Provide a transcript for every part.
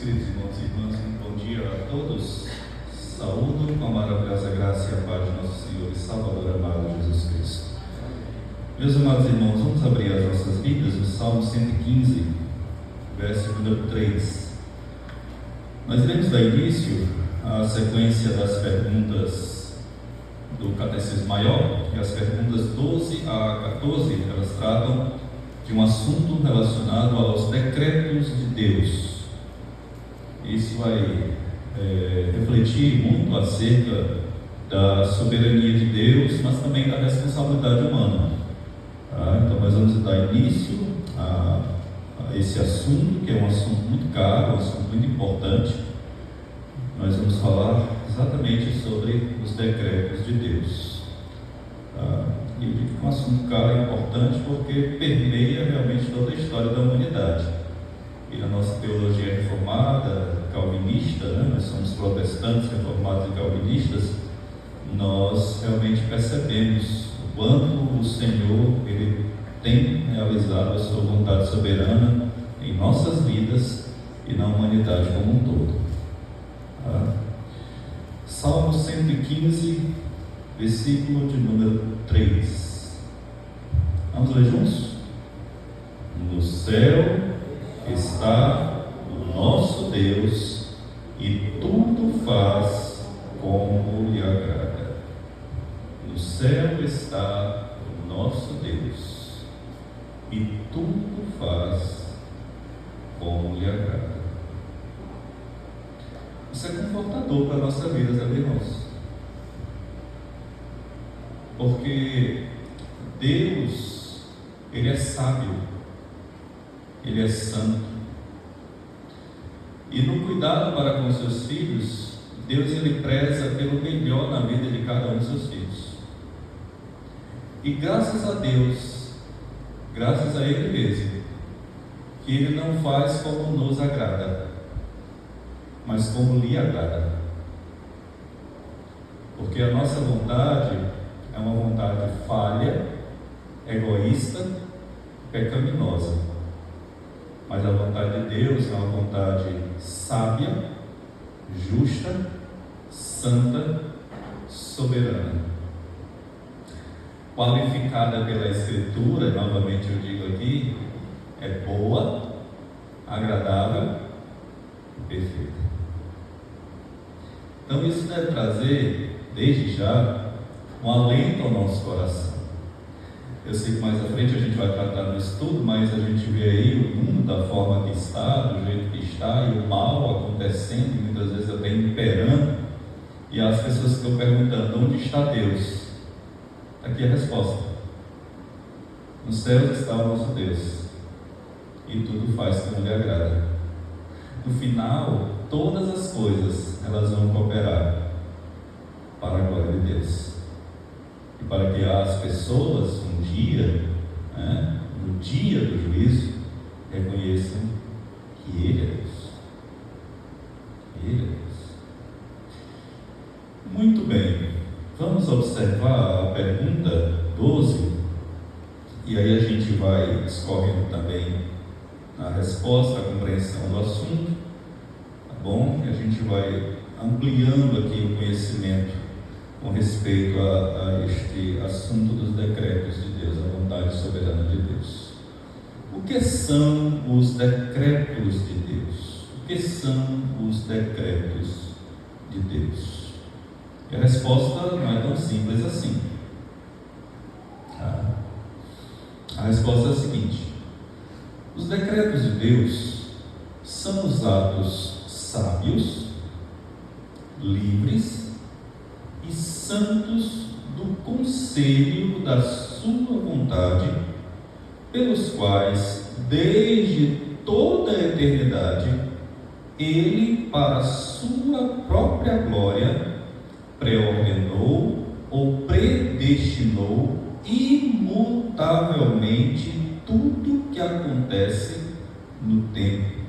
queridos irmãos e irmãs, bom dia a todos. Saúdo com a maravilhosa graça e a paz de nosso Senhor e Salvador amado Jesus Cristo. Meus amados irmãos, vamos abrir as nossas Bíblias no Salmo 115, verso número 3. Nós iremos dar início à sequência das perguntas do Catecismo Maior, e as perguntas 12 a 14, elas tratam de um assunto relacionado aos decretos de Deus. Isso vai refletir muito acerca da soberania de Deus, mas também da responsabilidade humana. Então nós vamos dar início a esse assunto, que é um assunto muito caro, um assunto muito importante. Nós vamos falar exatamente sobre os decretos de Deus. E eu digo que é um assunto caro e importante porque permeia realmente toda a história da humanidade. E na nossa teologia reformada, calvinista, nós somos protestantes, reformados e calvinistas, nós realmente percebemos o quanto o Senhor ele tem realizado a sua vontade soberana em nossas vidas e na humanidade como um todo. Salmo 115, versículo de número 3. Vamos ler juntos? No céu está o nosso Deus e tudo faz como lhe agrada. No céu está o nosso Deus e tudo faz como lhe agrada. Isso é confortador para a nossa vida, sabe, irmãos? Porque Deus, Ele é sábio, Ele é santo. E no cuidado para com seus filhos, Deus Ele preza pelo melhor na vida de cada um de seus filhos. E graças a Deus, graças a Ele mesmo, que Ele não faz como nos agrada, mas como lhe agrada. Porque a nossa vontade é uma vontade falha, egoísta, pecaminosa. Mas a vontade de Deus é uma vontade sábia, justa, santa, soberana. Qualificada pela Escritura, novamente eu digo aqui, é boa, agradável e perfeita. Então isso deve trazer, desde já, um alento ao nosso coração. Eu sei que mais à frente a gente vai tratar no estudo, mas a gente vê aí o mundo da forma que está, do jeito que está, e o mal acontecendo, e muitas vezes até imperando, e as pessoas ficam perguntando: onde está Deus? Aqui a resposta: nos céus está o nosso Deus, e tudo faz como lhe agrada. No final, todas as coisas elas vão cooperar para a glória de Deus. E para que as pessoas um dia, no dia do juízo, reconheçam que Ele é Deus. Ele é Deus. Muito bem, vamos observar a pergunta 12, e aí a gente vai discorrendo também a resposta, a compreensão do assunto, tá bom? E a gente vai ampliando aqui o conhecimento com respeito a este assunto dos decretos de Deus, a vontade soberana de Deus. O que são os decretos de Deus? O que são os decretos de Deus? E a resposta não é tão simples assim. A resposta é a seguinte: os decretos de Deus são os atos sábios, livres e santos do conselho da sua vontade, pelos quais, desde toda a eternidade, Ele, para a sua própria glória, preordenou ou predestinou imutavelmente tudo que acontece no tempo,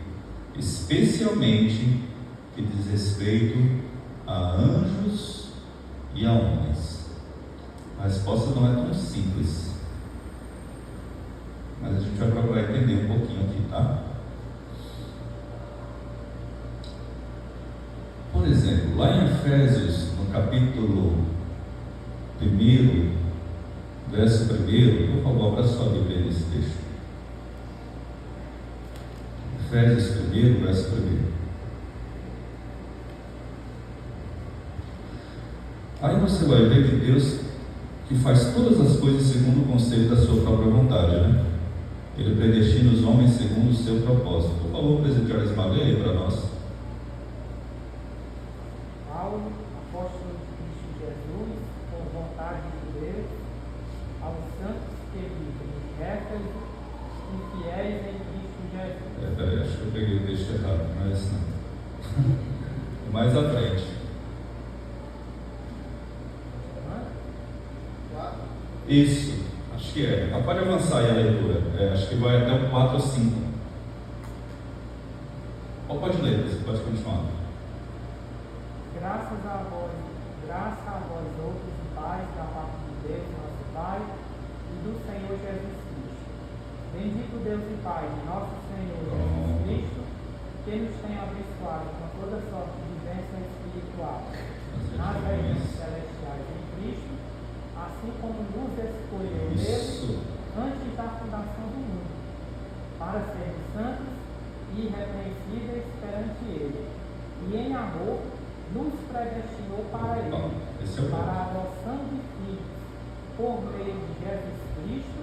especialmente que diz respeito a anjos e a homens. A resposta não é tão simples, mas a gente vai procurar entender um pouquinho aqui, tá? Por exemplo, lá em Efésios, no capítulo 1, verso 1, por favor, abra sua Bíblia nesse texto. Efésios 1, verso 1. Aí você vai ver que Deus que faz todas as coisas segundo o conselho da sua própria vontade, né? Ele predestina os homens segundo o seu propósito. Por favor, presidente Arismar, leia aí para nós. Paulo, apóstolo de Cristo Jesus, por vontade de Deus, aos santos que vivem em Éfeso e fiéis em Cristo Jesus. Peraí, acho que eu peguei o texto errado, não é esse não. Mais à frente. Isso, acho que é. Pode avançar aí a leitura. Acho que vai até o 4 ou 5. Ou pode ler, você pode continuar. Graça a vós outros e pais da parte de Deus, nosso Pai, e do Senhor Jesus Cristo. Bendito Deus e Pai de nosso Senhor Jesus Cristo, que nos tem abençoado com toda sorte de bênção espiritual nas regiões celestiais em Cristo, assim como nos escolheu Deus antes da fundação do mundo, para sermos santos e irrepreensíveis perante Ele, e em amor nos predestinou para Ele, para a adoção de filhos, por meio de Jesus Cristo,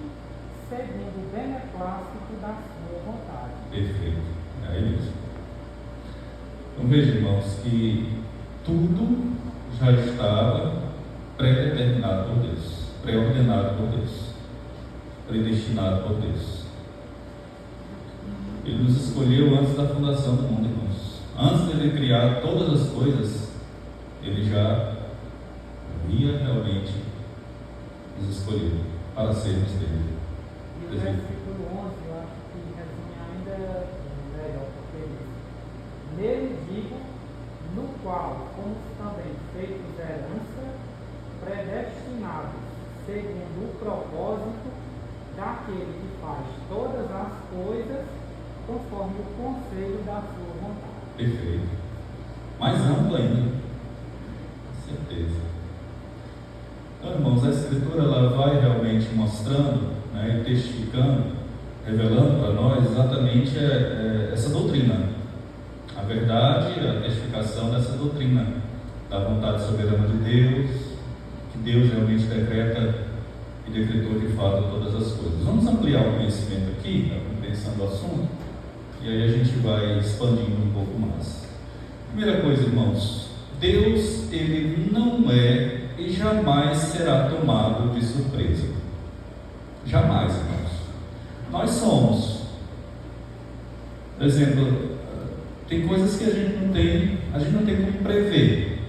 segundo o beneplácito da sua vontade. Perfeito, é isso. Então veja, irmãos, que tudo já estava predeterminado por Deus, pré-ordenado por Deus, predestinado por Deus. Ele nos escolheu antes da fundação do mundo, irmãos. Antes de Ele criar todas as coisas, Ele já havia realmente nos escolhido para sermos dele. E o versículo 11, eu acho que resume ainda melhor, porque diz: nele digo, no qual fomos também feitos herança, predestinados segundo o propósito daquele que faz todas as coisas conforme o conselho da sua vontade. Perfeito. Mais amplo ainda, com certeza. Então, irmãos, a Escritura ela vai realmente mostrando, né, e testificando, revelando para nós exatamente essa doutrina, a verdade, a testificação dessa doutrina da vontade soberana de Deus, que Deus realmente decreta e decretou de fato todas as coisas. Vamos ampliar o conhecimento aqui, a compreensão do assunto, e aí a gente vai expandindo um pouco mais. Primeira coisa, irmãos, Deus, Ele não é e jamais será tomado de surpresa. Jamais, irmãos. Nós somos. Por exemplo, tem coisas que a gente não tem como prever.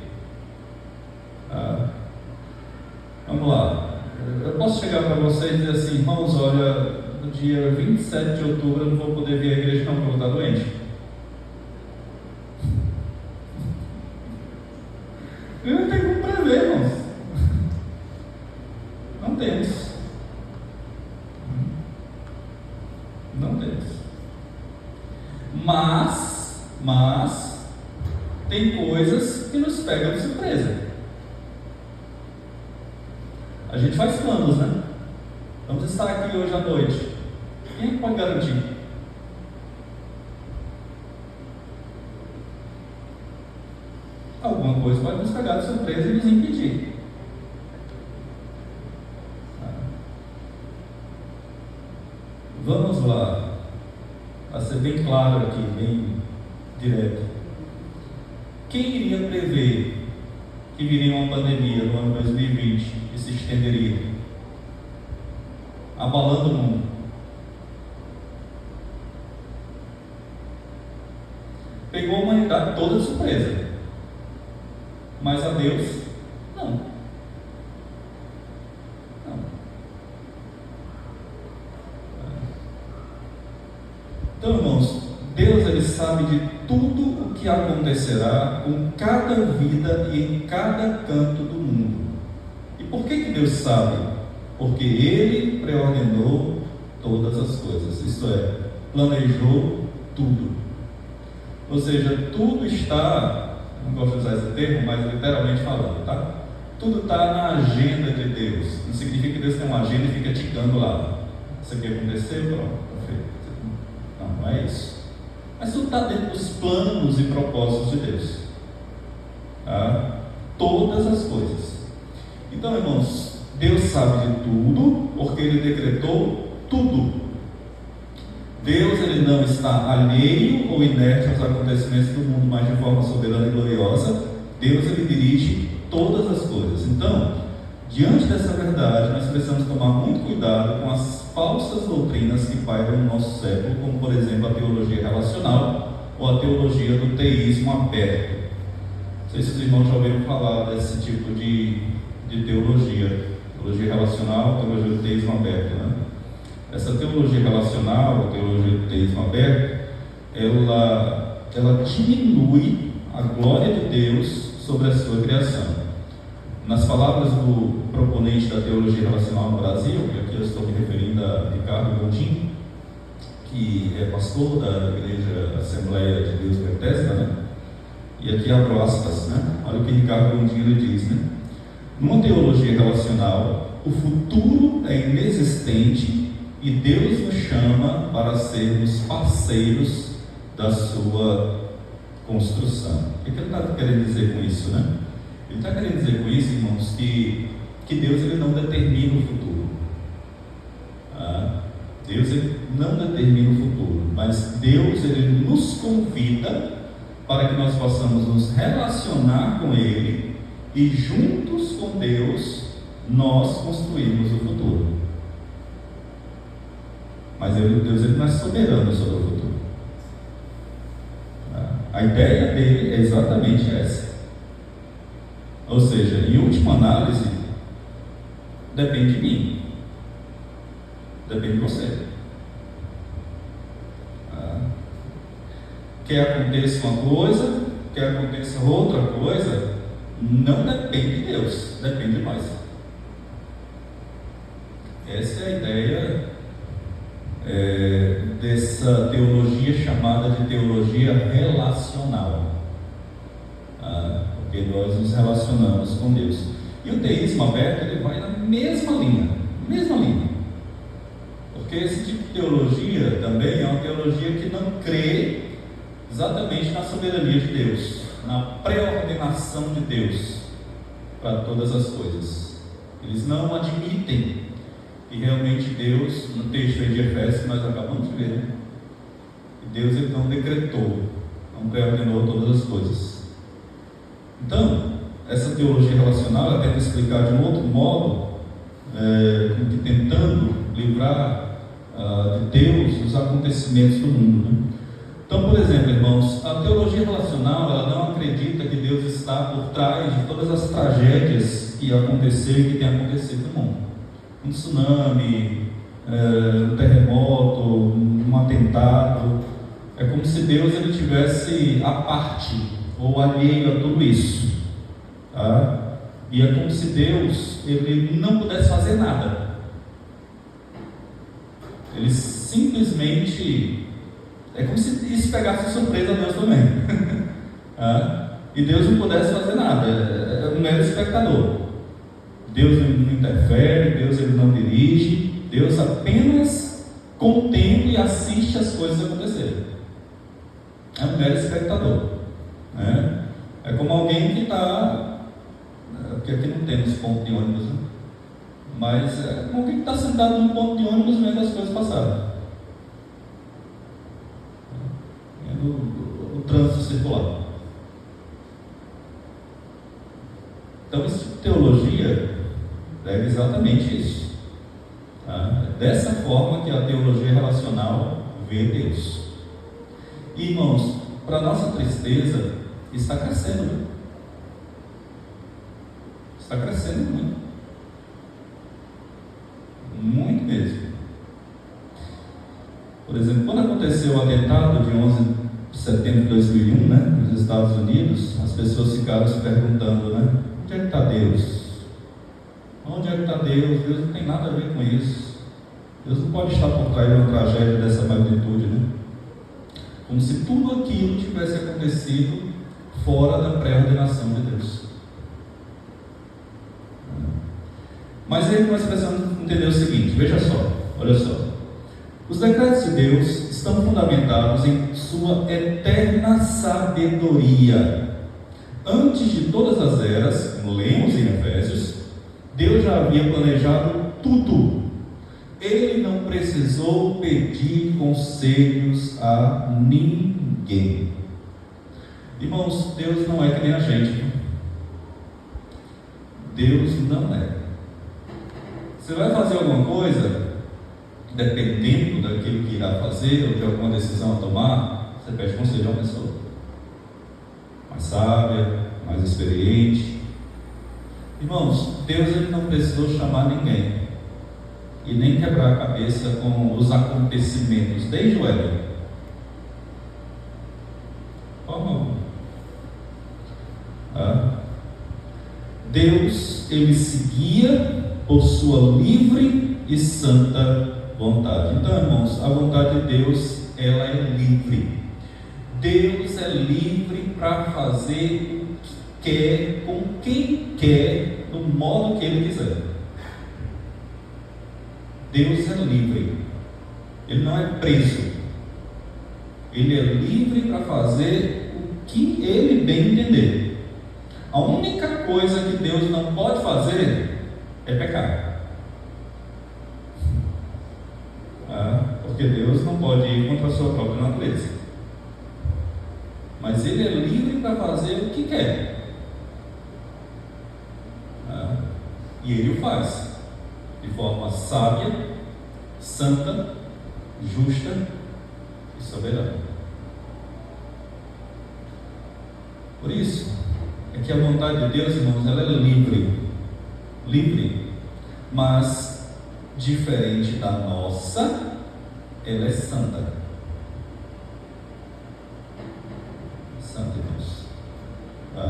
Vamos lá. Eu posso chegar para vocês e dizer assim, irmãos, olha, no dia 27 de outubro eu não vou poder vir à igreja não, porque eu vou estar doente. Eu não tenho como prever, irmãos. Não temos. Não temos. Mas tem coisas que nos pegam de surpresa. A gente faz planos, né? Vamos estar aqui hoje à noite. Quem pode garantir? Alguma coisa pode nos pegar de surpresa e nos impedir. Vamos lá, para ser bem claro aqui, bem direto. Quem iria prever que viria uma pandemia no ano 2020 e se estenderia, abalando o mundo? Pegou a humanidade toda de surpresa, mas a Deus, não. Então, irmãos, Deus ele sabe de tudo o que acontecerá com cada vida e em cada canto do mundo. E por que Deus sabe? Porque Ele preordenou todas as coisas, isto é, planejou tudo. Ou seja, tudo está não gosto de usar esse termo, mas literalmente falando, tá? Tudo está na agenda de Deus. Não significa que Deus tem uma agenda e fica ticando lá. Isso aqui aconteceu, pronto, está feito. Não é isso. Mas tudo está dentro dos planos e propósitos de Deus. Tá? Todas as coisas. Então, irmãos, Deus sabe de tudo, porque Ele decretou tudo. Deus, Ele não está alheio ou inerte aos acontecimentos do mundo, mas de forma soberana e gloriosa. Deus, Ele dirige todas as coisas. Então, diante dessa verdade, nós precisamos tomar muito cuidado com as falsas doutrinas que pairam no nosso século, como, por exemplo, a teologia relacional ou a teologia do teísmo aberto. Não sei se os irmãos já ouviram falar desse tipo de teologia. Teologia relacional, teologia do teísmo aberto, né? Essa teologia relacional, a teologia do teísmo aberto, ela diminui a glória de Deus sobre a sua criação. Nas palavras do proponente da teologia relacional no Brasil, e aqui eu estou me referindo a Ricardo Gondim, que é pastor da Igreja Assembleia de Deus Bethesda, né? E aqui abro aspas, né? Olha o que Ricardo Gondim ele diz, né? Numa teologia relacional, o futuro é inexistente e Deus nos chama para sermos parceiros da sua construção. O que ele está querendo dizer com isso, né? Ele está querendo dizer com isso, irmãos, que Deus ele não determina o futuro. Deus ele não determina o futuro, mas Deus ele nos convida para que nós possamos nos relacionar com Ele e juntos com Deus nós construirmos o futuro. Mas Deus ele não é soberano sobre o futuro. A ideia dele é exatamente essa. Ou seja, em última análise, depende de mim, depende de você. Quer aconteça uma coisa, quer aconteça outra coisa, não depende de Deus, depende de nós. Essa é a ideia dessa teologia chamada de teologia relacional. Porque nós nos relacionamos com Deus. E o teísmo aberto ele vai na mesma linha. Porque esse tipo de teologia também é uma teologia que não crê exatamente na soberania de Deus, na pré-ordenação de Deus para todas as coisas. Eles não admitem que realmente Deus, no texto de Efésios que nós acabamos de ver, né? Deus ele não decretou, não pré-ordenou todas as coisas. Então, essa teologia relacional ela tenta explicar de um outro modo, tentando livrar de Deus os acontecimentos do mundo, né? Então, por exemplo, irmãos, a teologia relacional ela não acredita que Deus está por trás de todas as tragédias que aconteceram e que têm acontecido no mundo. Um tsunami, um terremoto, um atentado. É como se Deus ele tivesse à parte ou alheio a tudo isso, tá? E é como se Deus ele não pudesse fazer nada. Ele simplesmente é como se isso pegasse surpresa a Deus também. E Deus não pudesse fazer nada, é um mero espectador. Deus não interfere, Deus ele não dirige, Deus apenas contempla e assiste as coisas acontecerem. É um mero espectador, né? É como alguém que está, porque aqui não temos ponto de ônibus, né? Mas é como alguém que está sentado num ponto de ônibus vendo as coisas passarem, vendo o trânsito circular. Então, esse tipo de teologia é exatamente isso. Dessa forma que a teologia relacional vê Deus. E, irmãos, para nossa tristeza, está crescendo, né? Está crescendo muito. Muito mesmo. Por exemplo, quando aconteceu o atentado de 11 de setembro de 2001, né, nos Estados Unidos, as pessoas ficaram se perguntando, né? Onde é que está Deus? Onde é que está Deus? Deus não tem nada a ver com isso. Deus não pode estar por trás de uma tragédia dessa magnitude, né? Como se tudo aquilo tivesse acontecido fora da pré-ordenação de Deus. Mas aí nós precisamos entender o seguinte, veja só, olha só. Os decretos de Deus estão fundamentados em sua eterna sabedoria. Antes de todas as eras, como lemos em Efésios, Deus já havia planejado tudo. Ele não precisou pedir conselhos a ninguém. Irmãos, Deus não é que nem a gente. Deus não é. Você vai fazer alguma coisa, dependendo daquilo que irá fazer, ou de alguma decisão a tomar, você pede conselho a uma pessoa mais sábia, mais experiente. Irmãos, Deus ele não precisou chamar ninguém e nem quebrar a cabeça com os acontecimentos, desde o Éden. Deus, ele seguia por sua livre e santa vontade. Então, irmãos, a vontade de Deus, ela é livre. Deus é livre para fazer o que quer, com quem quer, do modo que Ele quiser. Deus é livre. Ele não é preso. Ele é livre para fazer o que Ele bem entender. A única coisa que Deus não pode fazer é pecar. Porque Deus não pode ir contra a sua própria natureza. Mas Ele é livre para fazer o que quer. E Ele o faz de forma sábia, santa, justa e soberana. Por isso é que a vontade de Deus, irmãos, ela é livre, mas diferente da nossa, ela é santa. Santa, irmãos.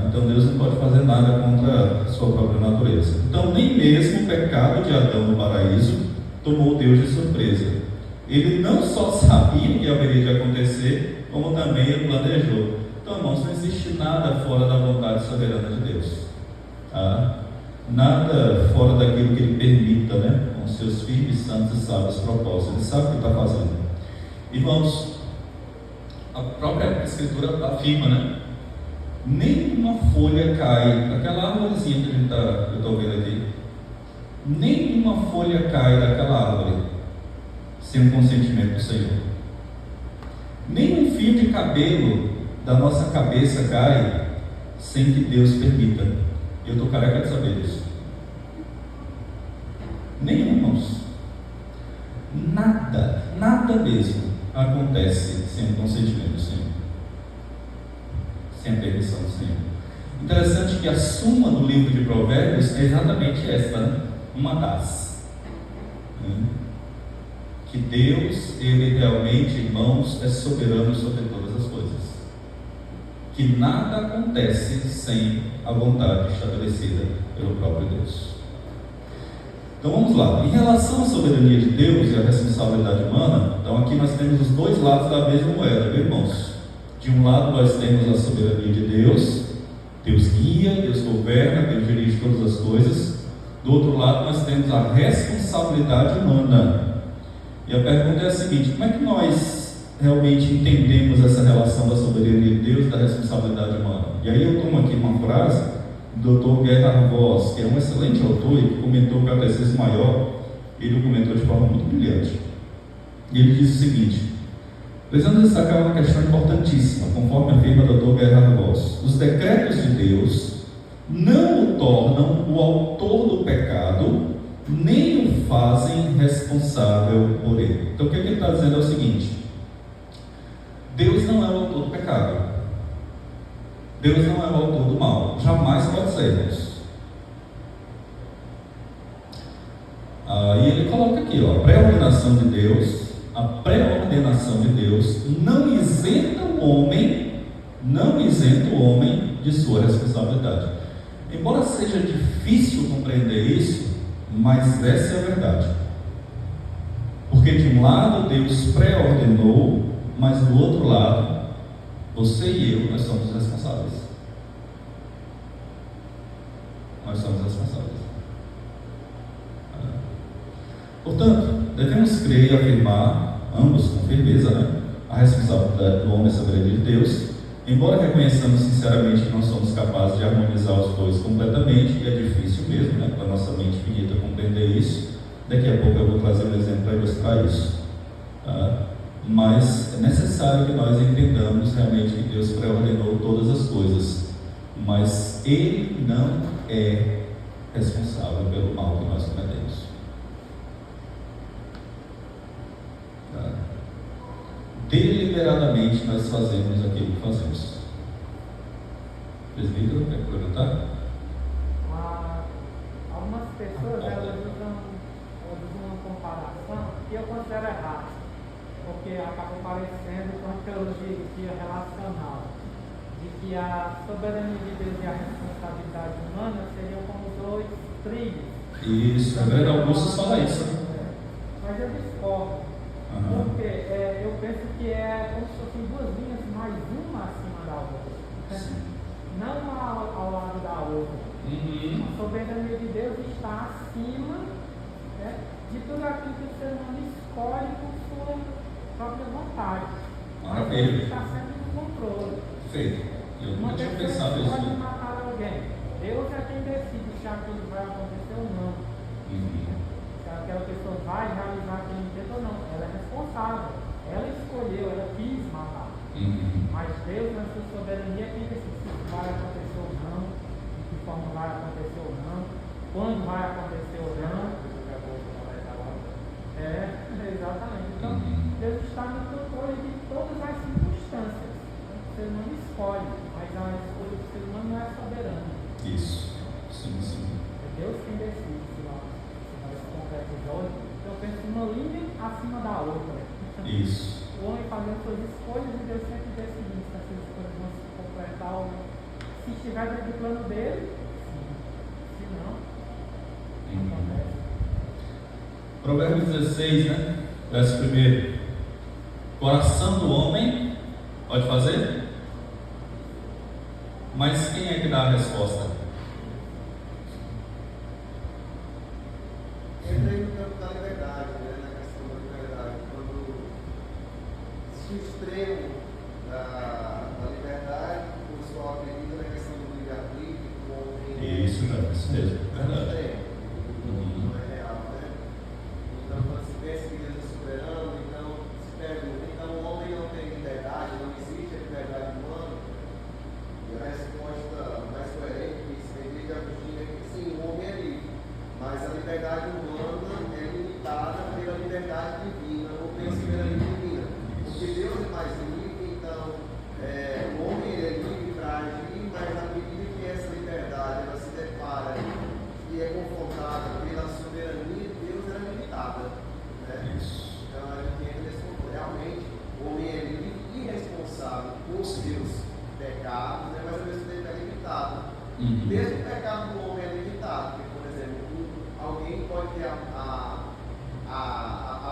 Então Deus não pode fazer nada contra a sua própria natureza. Então nem mesmo o pecado de Adão no paraíso tomou Deus de surpresa. Ele não só sabia o que haveria de acontecer, como também ele planejou. Então, irmãos, não existe nada fora da vontade soberana de Deus. Nada fora daquilo que Ele permita, com seus firmes, santos e sábios propósitos. Ele sabe o que está fazendo. Irmãos, a própria Escritura afirma, nenhuma folha cai, aquela árvorezinha que eu estou vendo aqui, nenhuma folha cai daquela árvore sem o consentimento do Senhor. Nenhum fio de cabelo da nossa cabeça cai sem que Deus permita. Eu estou careca de saber disso. Nenhum, irmãos. Nada mesmo acontece sem o consentimento do Senhor, sem a permissão do Senhor. Interessante que a suma do livro de Provérbios é exatamente esta, uma das. Que Deus, Ele realmente, irmãos, é soberano sobre todas as coisas. Que nada acontece sem a vontade estabelecida pelo próprio Deus. Então vamos lá. Em relação à soberania de Deus e à responsabilidade humana, então aqui nós temos os dois lados da mesma moeda, viu, irmãos? De um lado nós temos a soberania de Deus, Deus guia, Deus governa, Deus dirige todas as coisas. Do outro lado nós temos a responsabilidade humana. E a pergunta é a seguinte: como é que nós realmente entendemos essa relação da soberania de Deus e da responsabilidade humana? E aí eu tomo aqui uma frase do Dr. Gerhard Voss, que é um excelente autor e que comentou o Catecismo Maior. Ele o comentou de forma muito brilhante. E ele diz o seguinte: precisamos destacar uma questão importantíssima, conforme afirma o Dr. Gerhard Voss: os decretos de Deus não o tornam o autor do pecado, nem o fazem responsável por ele. Então o que ele está dizendo é o seguinte: Deus não é o autor do pecado, Deus não é o autor do mal, jamais pode ser. E ele coloca aqui, a pré-ordenação de Deus, não isenta o homem de sua responsabilidade. Embora seja difícil compreender isso, mas essa é a verdade. Porque de um lado Deus pré-ordenou, mas do outro lado, você e eu, nós somos responsáveis. nós somos responsáveis. Portanto, devemos crer e afirmar, ambos com firmeza, a responsabilidade do homem sobre a lei de Deus, embora reconheçamos sinceramente que não somos capazes de harmonizar os dois completamente, e é difícil mesmo, para a nossa mente finita compreender isso. Daqui a pouco eu vou trazer um exemplo para ilustrar isso. Mas é necessário que nós entendamos realmente que Deus pré-ordenou todas as coisas, mas Ele não é responsável pelo mal que nós cometemos. Deliberadamente nós fazemos aquilo que fazemos. Presbítero, quer perguntar? Algumas pessoas elas usam uma comparação que eu considero errada, porque acaba parecendo com a teologia relacional, de que a soberania de Deus e a responsabilidade humana seriam como dois trilhos. Isso, o Reverendo Augusto fala isso. Mas eu discordo, porque eu penso que é como se fossem duas linhas, mais uma acima da outra, não ao lado da outra. A soberania de Deus está acima de tudo aquilo que o ser humano escolhe por sua própria vontade. Maravilha. Ele está sempre no controle. Perfeito. Eu nunca tinha pensado isso. isso. Pode matar alguém. Deus é quem decide se aquilo vai acontecer ou não. Se aquela pessoa vai realizar aquele intento ou não. Ela é responsável. Ela escolheu, ela quis matar. Mas Deus, na sua soberania, quem decide se vai acontecer ou não, de que forma vai acontecer ou não, quando vai acontecer ou não. Exatamente. Então, Deus está no controle de todas as circunstâncias. O ser humano escolhe, mas a escolha do ser humano não é soberana. Isso. Sim. É Deus quem decide se nós concretizamos. Então, eu penso uma linha acima da outra. Isso. O homem fazendo suas escolhas e Deus sempre decidindo se essas escolhas vão se completar ou não. Se estiver dentro do plano dele, sim. Se não, não acontece. Provérbios 16, verso 1. Coração do homem pode fazer, mas quem é que dá a resposta? Entrei no campo da liberdade, na questão da liberdade, quando se o extremo da liberdade, o pessoal acredita na questão do livre-arbítrio, o homem. Isso mesmo, verdade. Não é real, Então, quando se pensa que Deus é soberano, então se pergunta, então o homem não tem liberdade, não existe a liberdade humana? E a resposta mais coerente que se tende a fugir é que sim, o homem é livre, mas a liberdade humana é limitada pela liberdade divina, ou pensa pela lei divina. Porque Deus é mais livre, então o homem é livre para agir, mas na medida que essa liberdade ela se depara e é confrontada pela soberania de Deus, ela é limitada. Isso. Então a gente entra nesse ponto. Realmente, o homem é livre e responsável por seus pecados, mas ao mesmo tempo é limitado. Mesmo o pecado do homem é limitado, porque, por exemplo, alguém pode ter a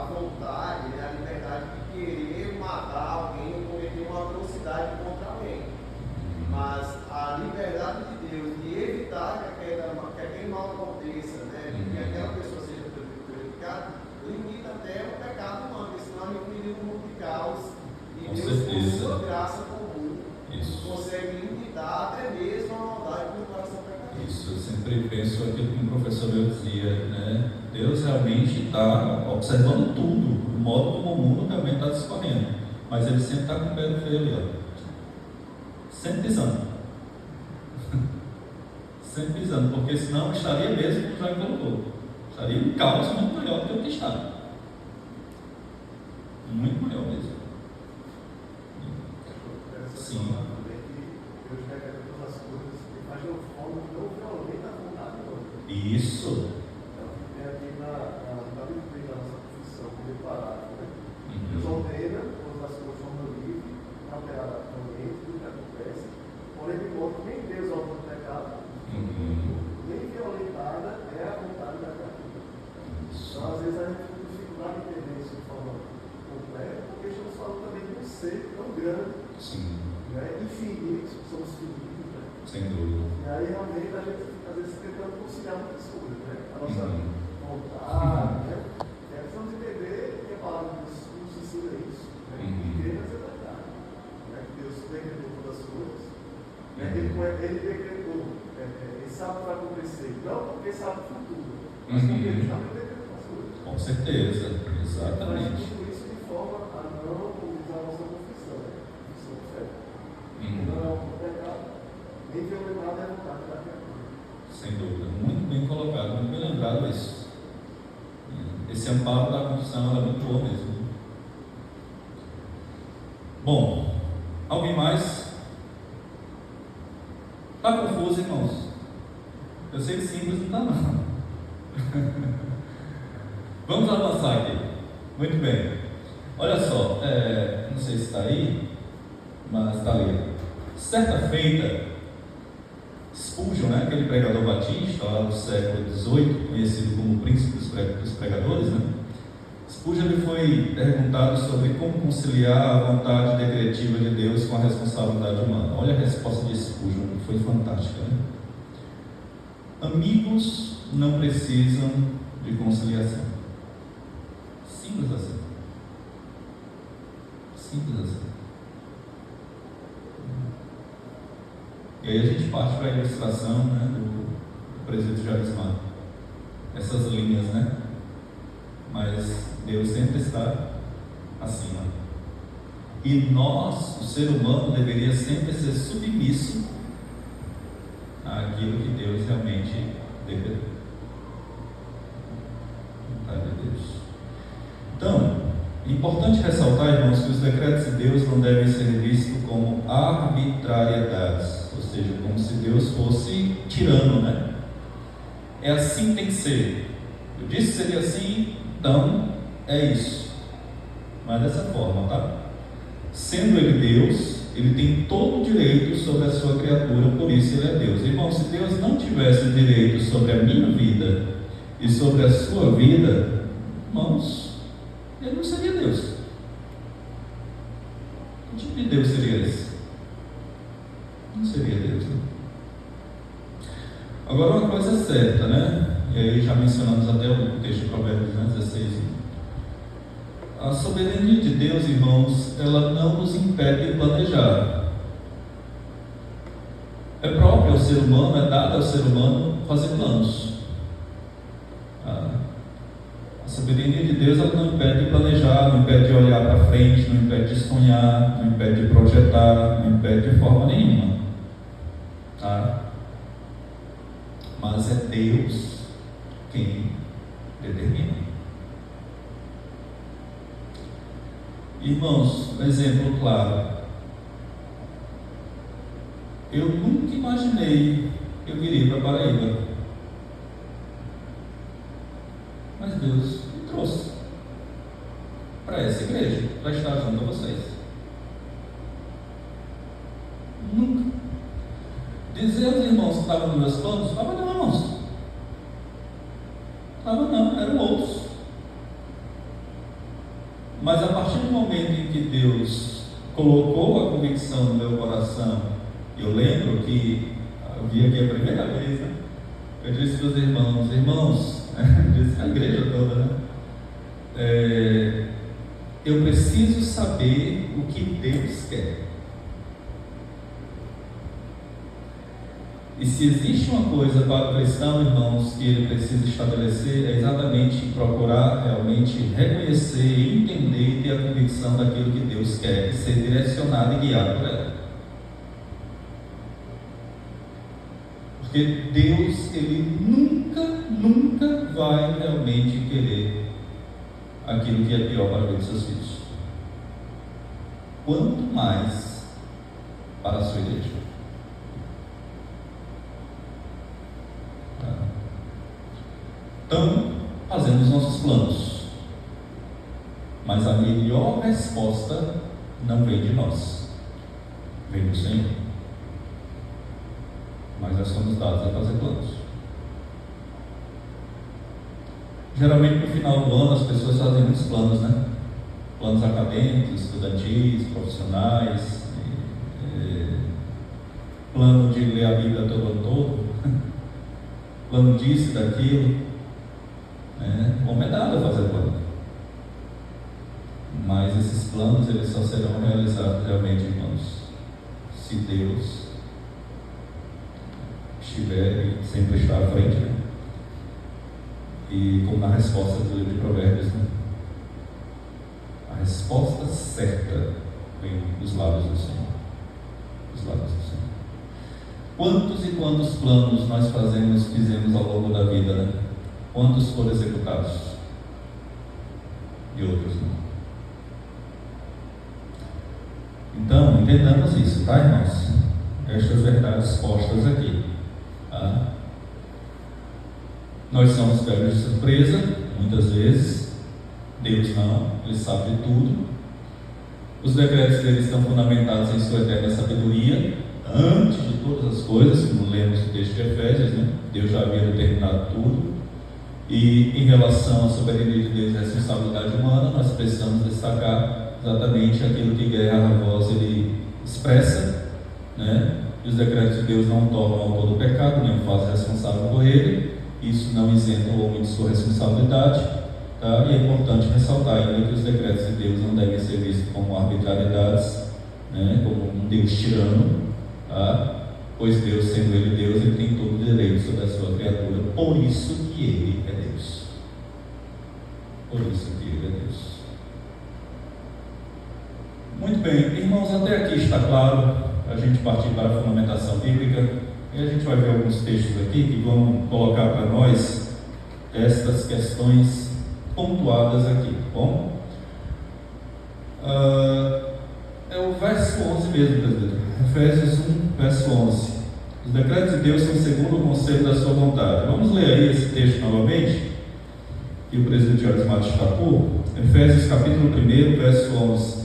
vontade, a liberdade de querer matar alguém ou cometer uma atrocidade contra alguém. Mas a liberdade de Deus de evitar que aquele mal aconteça, que aquela pessoa seja prejudicada, limita até o pecado humano, porque senão a gente vive um mundo de caos e Deus, com sua graça comum, consegue limitar até mesmo a maldade do coração pecador. Isso, eu sempre penso aquilo que o professor eu dizia, Deus realmente está observando tudo, o modo como o mundo também está discorrendo, mas Ele sempre está com o pé no freio ali, sempre pisando. Sempre pisando, porque senão estaria mesmo como já colocou. Estaria um caos muito maior do que o que está. Muito maior mesmo. Sim. Isso. Deus ordena todas as coisas de forma livre, alternadamente, tudo que acontece. Porém, de modo que nem Deus ordena o pecado, nem violentada é a vontade da criatura. Então, às vezes, a gente tem dificuldade de entender isso de forma completa, porque estamos falando também de um ser tão grande, infinito, somos finitos, Sem dúvida. E aí realmente a gente fica às vezes tentando conciliar muitas coisas, né? A nossa Uhum. vontade, né? Precisamos entender que a palavra de Deus nos ensina isso, né? Uhum. E crer nessa verdade, né? Que Deus decretou todas as coisas, né? Uhum. Ele decretou, ele sabe o que vai acontecer, não porque sabe o futuro, mas Uhum. porque ele também decretou as coisas. Com certeza, Faz exatamente. tudo isso de forma a não usar a nossa confissão, né? Confissão de fé. Uhum. Não é um pecado, nem violentado é vontade da criatura. Sem dúvida, muito bem colocado, muito bem lembrado isso. Esse amparo da confissão era muito bom mesmo. Bom, alguém mais? Está confuso, irmãos? Eu sei que simples não está não. Vamos avançar aqui. Muito bem. Olha só, não sei se está aí, mas está ali. Certa feita, Spurgeon, né, aquele pregador batista lá do século XVIII, conhecido como o príncipe dos pregadores, né? Spurgeon ele foi perguntado sobre como conciliar a vontade decretiva de Deus com a responsabilidade humana. Olha a resposta de Spurgeon, que foi fantástica, né? Amigos não precisam de conciliação. Simples assim. Simples assim. E aí a gente parte para a ilustração, né, do presídio Jarismar. Essas linhas, né? Mas Deus sempre está acima. E nós, o ser humano, deveria sempre ser submisso àquilo que Deus realmente decretou. Vontade de Deus. Então, é importante ressaltar, irmãos, que os decretos de Deus não devem ser vistos como arbitrariedades, ou seja, como se Deus fosse tirano, né? É assim que tem que ser. Eu disse que seria assim, então é isso. Mas dessa forma, tá? Sendo Ele Deus, Ele tem todo o direito sobre a sua criatura, por isso Ele é Deus. Irmão, se Deus não tivesse o direito sobre a minha vida e sobre a sua vida, irmãos, Ele não seria Deus. Que tipo de Deus seria esse? Não seria Deus, né? Agora uma coisa é certa, né? E aí já mencionamos até o texto de Provérbios 16. A soberania de Deus, irmãos, ela não nos impede de planejar. É próprio ao ser humano, é dado ao ser humano fazer planos. A soberania de Deus, ela não impede de planejar, não impede de olhar para frente, não impede de sonhar, não impede de projetar, não impede de forma nenhuma. Mas é Deus quem determina. Irmãos, um exemplo claro. Eu nunca imaginei que eu viria para Paraíba. Mas Deus me trouxe para essa igreja, para estar junto a vocês. Nunca. Dizer aos irmãos que estavam nos meus planos, estava não, irmãos. Estava não, eram outros. Mas a partir do momento em que Deus colocou a convicção no meu coração, eu lembro que eu vi aqui a primeira vez, né? Eu disse para os irmãos, disse a igreja toda, né? Eu preciso saber o que Deus quer. E se existe uma coisa para o cristão, irmãos, que ele precisa estabelecer, é exatamente procurar realmente reconhecer, entender e ter a convicção daquilo que Deus quer e ser direcionado e guiado por ela. Porque Deus, Ele nunca vai realmente querer aquilo que é pior para a vida dos seus filhos. Quanto mais para a sua igreja. Então, fazemos nossos planos, mas a melhor resposta não vem de nós, vem do Senhor. Mas nós somos dados a fazer planos. Geralmente no final do ano as pessoas fazem muitos planos, né? Planos acadêmicos, estudantis, profissionais, plano de lê a Bíblia todo ano todo, plano disso, daquilo, né? Como é nada fazer plano. Mas esses planos, eles só serão realizados realmente, irmãos, se Deus estiver e sempre está à frente, né? E como na resposta do livro de Provérbios, né? A resposta certa vem dos lábios do Senhor. Dos lábios do Senhor. Quantos e quantos planos nós fizemos ao longo da vida, né? Quantos foram executados? E outros não. Então, entendamos isso, tá, irmãos? Estas verdades postas aqui, tá? Nós somos pegos de surpresa, muitas vezes. Deus não, Ele sabe de tudo. Os decretos dele estão fundamentados em sua eterna sabedoria, antes de todas as coisas, como lemos o texto de Efésios, né? Deus já havia determinado tudo. E em relação à soberania de Deus e à responsabilidade humana, nós precisamos destacar exatamente aquilo que Guerra Voz ele expressa, né? E os decretos de Deus não tornam ao todo pecado, nem o fazem responsável por ele. Isso não isenta o homem de sua responsabilidade, tá? E é importante ressaltar ainda que os decretos de Deus não devem ser vistos como arbitrariedades, né? Como um Deus tirano, tá? Pois Deus, sendo Ele Deus, Ele tem todo o direito sobre a sua criatura. Por isso que Ele é Deus. Por isso que Ele é Deus. Muito bem, irmãos, até aqui está claro. A gente partir para a fundamentação bíblica. E a gente vai ver alguns textos aqui que vão colocar para nós estas questões pontuadas aqui, tá bom? É o verso 11 mesmo, presbítero. Efésios 1, verso 11. Os decretos de Deus são segundo o conselho da sua vontade. Vamos ler aí esse texto novamente, que o presbítero Jorge Matos destacou. Efésios capítulo 1, verso 11.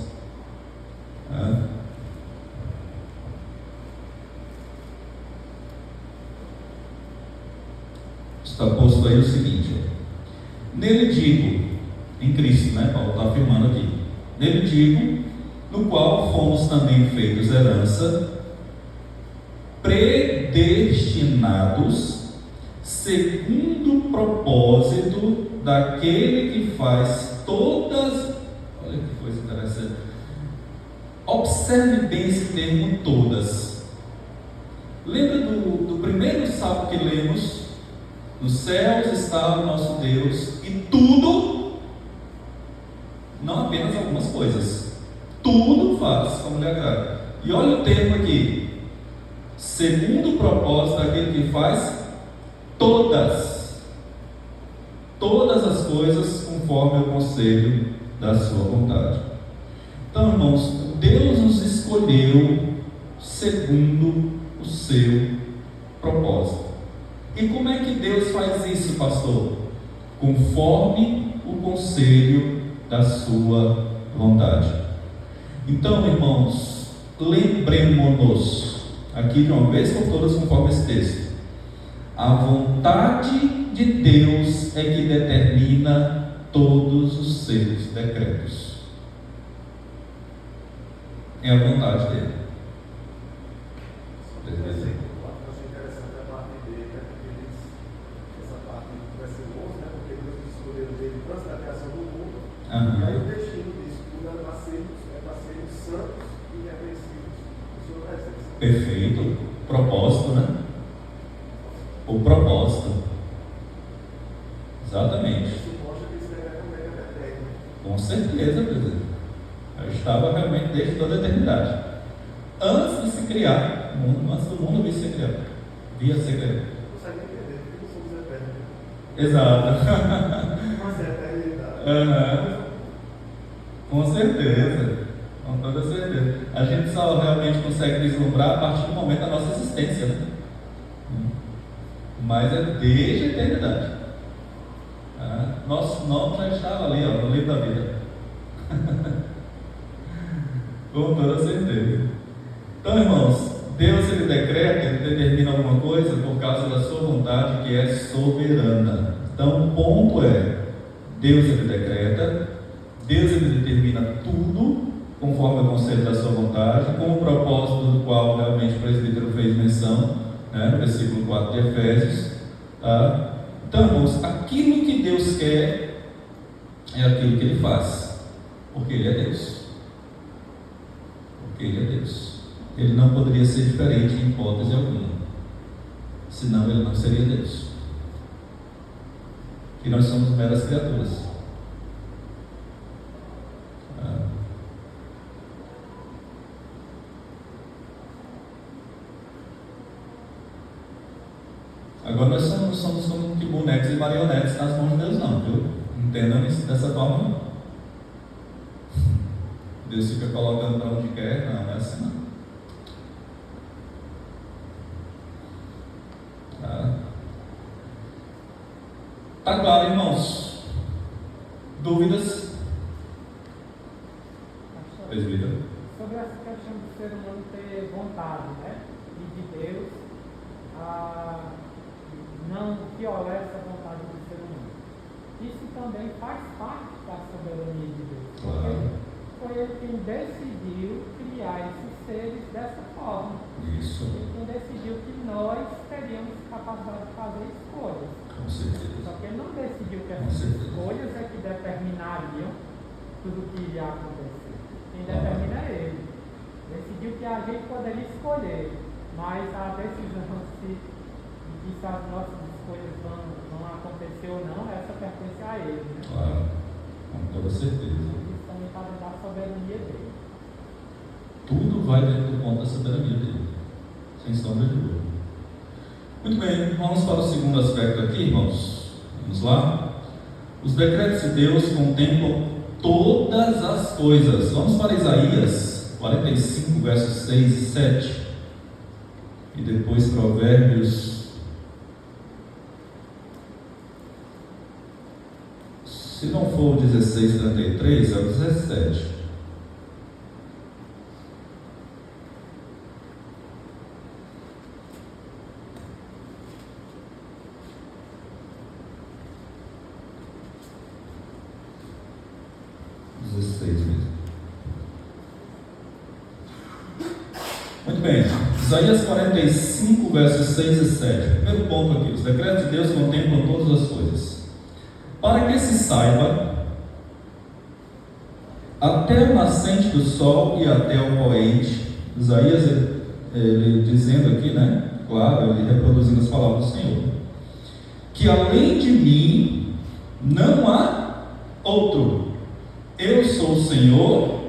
Está posto aí o seguinte: nele digo, em Cristo, né? Paulo está afirmando aqui. Nele digo, no qual fomos também feitos herança, predestinados segundo o propósito daquele que faz todas. Olha que coisa interessante. Observe bem esse termo todas. Lembra do primeiro salmo que lemos? Nos céus está o nosso Deus e tudo, não apenas algumas coisas, tudo faz como lhe agrada. E olha o termo aqui: segundo o propósito daquele que faz todas as coisas conforme o conselho da sua vontade. Então, irmãos, Deus nos escolheu segundo o seu propósito. E como é que Deus faz isso, pastor? Conforme o conselho da sua vontade. Então, irmãos, lembremos-nos aqui de uma vez por todas, conforme esse texto: a vontade de Deus é que determina todos os seus decretos. É a vontade dele. E aí o destino disso tudo é para sermos santos e reconhecidos por sua presença. Perfeito. Propósito, né? O propósito. Exatamente. Isso mostra que esse decreto é eterno. Com certeza, presidente. Eu estava realmente desde toda a eternidade. Antes de se criar o mundo, antes do mundo vir ser criado. Via ser criado. Não consegue entender porque não somos eternos. Exato. Mas é eternidade. Com certeza, com toda certeza. A gente só realmente consegue vislumbrar a partir do momento da nossa existência, né? Mas é desde a eternidade. Nosso nome já estava ali, ó, no livro da vida. Com toda certeza. Então, irmãos, Deus ele decreta, ele determina alguma coisa por causa da sua vontade, que é soberana. Então, o ponto é: Deus ele decreta, Deus ele determina tudo conforme o conselho da sua vontade, com o propósito do qual realmente o presbítero fez menção, né, no versículo 4 de Efésios. Tá? Então, irmãos, aquilo que Deus quer é aquilo que Ele faz, porque Ele é Deus. Porque Ele é Deus. Ele não poderia ser diferente em hipótese alguma, senão Ele não seria Deus. E nós somos meras criaturas. Agora nós somos como que bonecos e marionetes nas mãos de Deus, não, viu? Entendam isso dessa forma, não. Deus fica colocando para onde quer, não é assim, não. Tá claro, irmãos? Dúvidas? Presbítero? Sobre essa questão do ser humano ter vontade, né? E de Deus não violar essa vontade do ser humano. Isso também faz parte da soberania de Deus. Claro. Foi Ele quem decidiu criar esses seres dessa forma. Isso. Ele quem decidiu que nós teríamos capacidade de fazer escolhas. Com certeza. Só que Ele não decidiu que essas escolhas é que determinariam tudo o que iria acontecer. Quem determina é Ele. Decidiu que a gente poderia escolher, mas a decisão de se as nossas escolhas vão acontecer ou não, essa pertence a Ele. Né? Claro, com toda certeza. Isso também está dentro da soberania dele. Tudo vai dentro do ponto da soberania dele, sem sombra de dúvida. Muito bem, vamos para o segundo aspecto aqui, irmãos. Vamos lá. Os decretos de Deus contemplam todas as coisas. Vamos para Isaías 45, versos 6 e 7. E depois Provérbios. Se não for o 16:33, é o 17. Muito bem, Isaías 45, versos 6 e 7. Primeiro ponto aqui: os decretos de Deus contemplam todas as coisas. Para que se saiba, até o nascente do sol e até o poente. Isaías, ele dizendo aqui, né? Claro, ele reproduzindo as palavras do Senhor, que além de mim não há outro. Eu sou o Senhor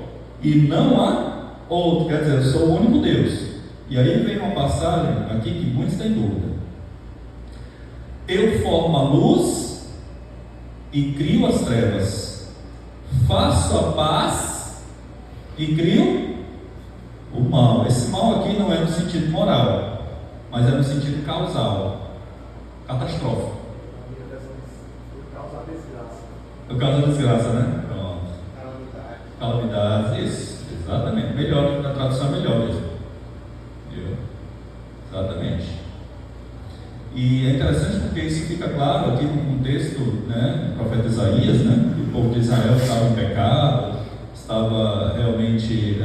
e não há outro. Quer dizer, eu sou o único Deus. E aí vem uma passagem aqui que muitos têm dúvida. Eu formo a luz e crio as trevas, faço a paz e crio o mal. Esse mal aqui não é no sentido moral, mas é no sentido causal, catastrófico. Por causa da desgraça, né? Pronto. Calamidades, isso, exatamente. Melhor, a tradução é melhor mesmo. Viu? Exatamente. E é interessante porque isso fica claro aqui no contexto, né, do profeta Isaías, né, que o povo de Israel estava em pecado, estava realmente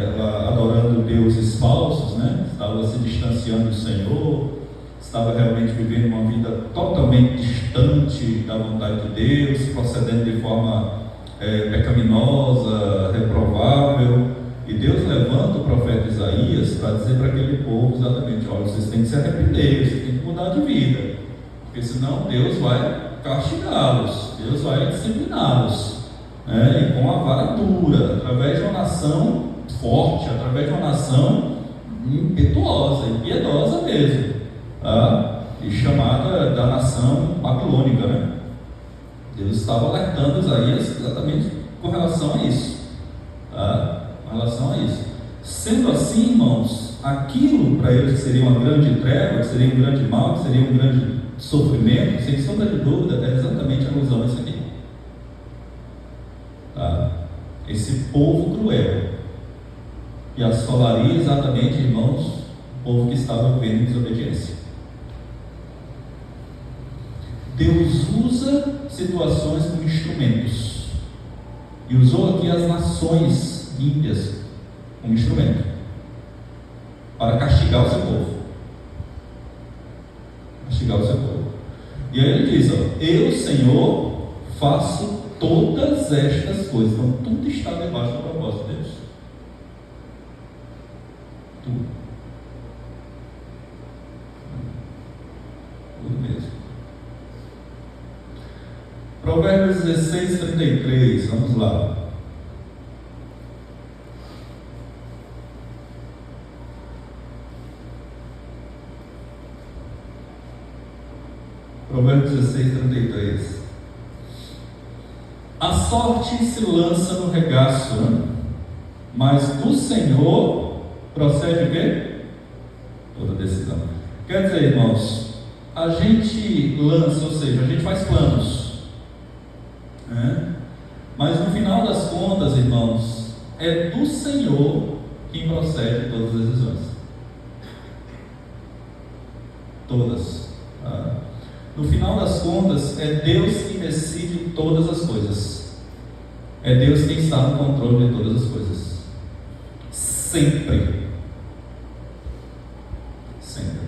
adorando deuses falsos, né, estava se distanciando do Senhor, estava realmente vivendo uma vida totalmente distante da vontade de Deus, procedendo de forma pecaminosa, reprovável. E Deus levanta o profeta Isaías para dizer para aquele povo exatamente: olha, vocês têm que se arrepender, vocês têm que mudar de vida, porque senão Deus vai castigá-los, Deus vai discipliná-los, né? E com a vara dura, através de uma nação forte, através de uma nação impetuosa, impiedosa mesmo, tá? E chamada da nação babilônica, né? Deus estava alertando Isaías exatamente com relação a isso, tá? Com relação a isso. Sendo assim, irmãos, aquilo para eles que seria uma grande treva, que seria um grande mal, que seria um grande sofrimento, sem sombra de dúvida, é exatamente a alusão a isso aqui, tá? Esse povo cruel, e assolaria exatamente, irmãos, o povo que estava vivendo em desobediência. Deus usa situações como instrumentos, e usou aqui as nações ímpias como instrumento para castigar o seu povo. E aí ele diz, ó, eu, Senhor, faço todas estas coisas. Então tudo está debaixo do propósito de Deus. Tudo. Tudo mesmo. Provérbios 16, 33, vamos lá. Provérbios 16, 33. A sorte se lança no regaço, né? Mas do Senhor procede o quê? Toda decisão. Quer dizer, irmãos, a gente lança, ou seja, a gente faz planos, né? Mas no final das contas, irmãos, é do Senhor quem procede todas as decisões. Todas. Tá? No final das contas, é Deus que decide todas as coisas. É Deus quem está no controle de todas as coisas. Sempre. Sempre.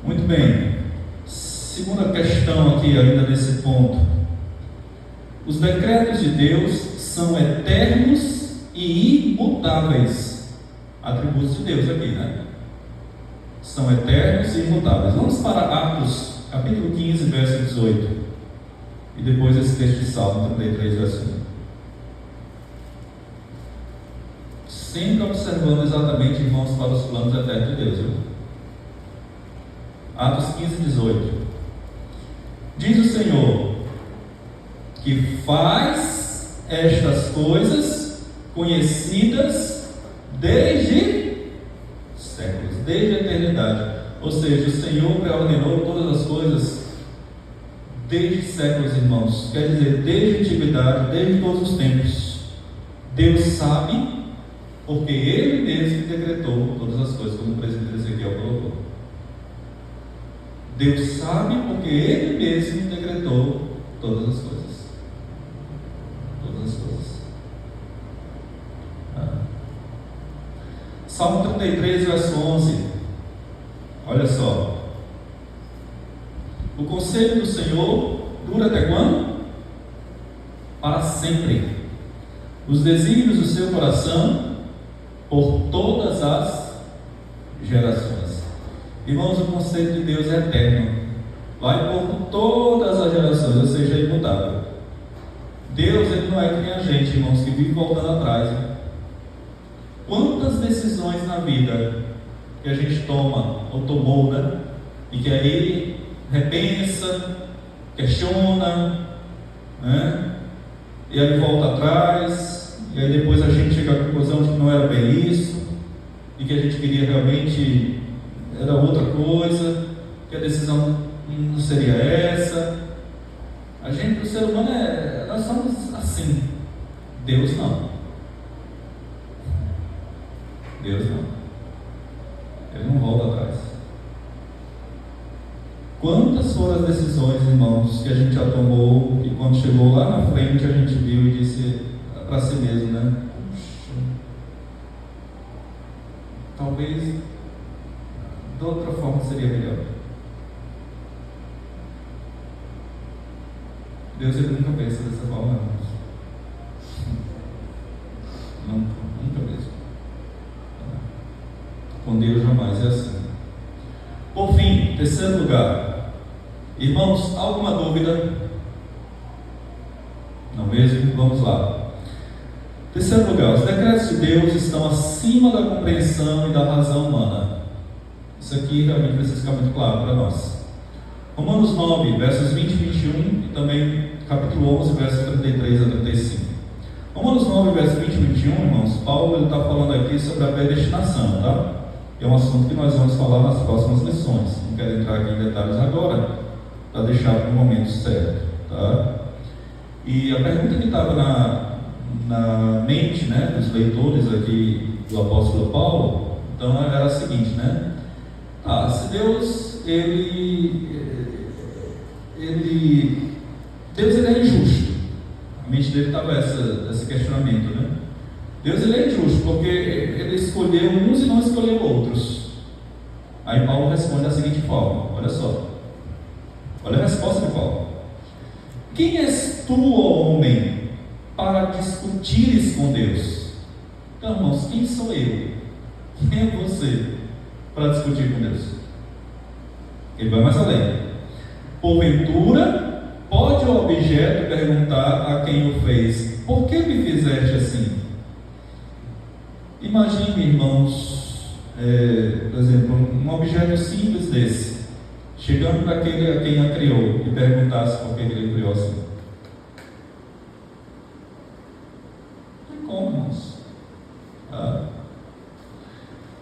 Muito bem. Segunda questão aqui, ainda nesse ponto. Os decretos de Deus são eternos e imutáveis. Atributos de Deus aqui, né? São eternos e imutáveis. Vamos para Atos, capítulo 15, verso 18. E depois esse texto de Salmo 33, verso 1. Sempre observando exatamente, irmãos, para os planos eternos de Deus. Viu? Atos 15, 18. Diz o Senhor que faz estas coisas conhecidas desde séculos, desde a eternidade. Ou seja, o Senhor pré-ordenou todas as coisas desde séculos, irmãos. Quer dizer, desde a antiguidade, desde todos os tempos. Deus sabe, porque Ele mesmo decretou todas as coisas, como o presbítero Ezequiel colocou. Deus sabe, porque Ele mesmo decretou todas as coisas. Todas as coisas. Salmo 33, verso 11. Olha só. O conselho do Senhor dura até quando? Para sempre. Os desígnios do seu coração por todas as gerações. Irmãos, o conselho de Deus é eterno. Vai por todas as gerações, ou seja, é imutável. Deus, Ele não é que nem a gente, irmãos, que vive voltando atrás. Né? Quantas decisões na vida que a gente toma, ou tomou, né? E que aí repensa, questiona, né? E aí volta atrás, e aí depois a gente chega à conclusão de que não era bem isso, e que a gente queria realmente era outra coisa, que a decisão não seria essa. A gente, o ser humano, nós somos assim. Deus não. Deus não. Ele não volta atrás. Quantas foram as decisões, irmãos, que a gente já tomou, e quando chegou lá na frente a gente viu e disse para si mesmo, né? Puxa, talvez de outra forma seria melhor. Deus, Ele nunca pensa dessa forma, não. Nunca mesmo. Com Deus jamais é assim. Por fim, terceiro lugar. Irmãos, alguma dúvida? Não mesmo? Vamos lá. Terceiro lugar, os decretos de Deus estão acima da compreensão e da razão humana. Isso aqui realmente precisa ficar muito claro para nós. Romanos 9, versos 20 e 21 e também capítulo 11, versos 33 a 35. Romanos 9, versos 20 e 21, irmãos, Paulo está falando aqui sobre a predestinação, tá? É um assunto que nós vamos falar nas próximas lições. Não quero entrar aqui em detalhes agora, para deixar para o momento certo, tá? E a pergunta que estava na mente, né, dos leitores aqui do apóstolo Paulo, então era a seguinte, né? Se Deus, Deus ele é injusto. A mente dele estava esse questionamento, né? Deus ele é injusto, porque Ele escolheu uns e não escolheu outros. Aí Paulo responde da seguinte forma, olha só, olha a resposta de Paulo: quem és tu, ó homem, para discutires com Deus? Então, irmãos, quem sou eu? Quem é você para discutir com Deus? Ele vai mais além. Porventura, pode o objeto perguntar a quem o fez: por que me fizeste assim? Imagine, irmãos, por exemplo, um objeto simples desse, chegando para aquele a quem a criou e perguntasse por que ele criou assim. Não tem como, irmãos.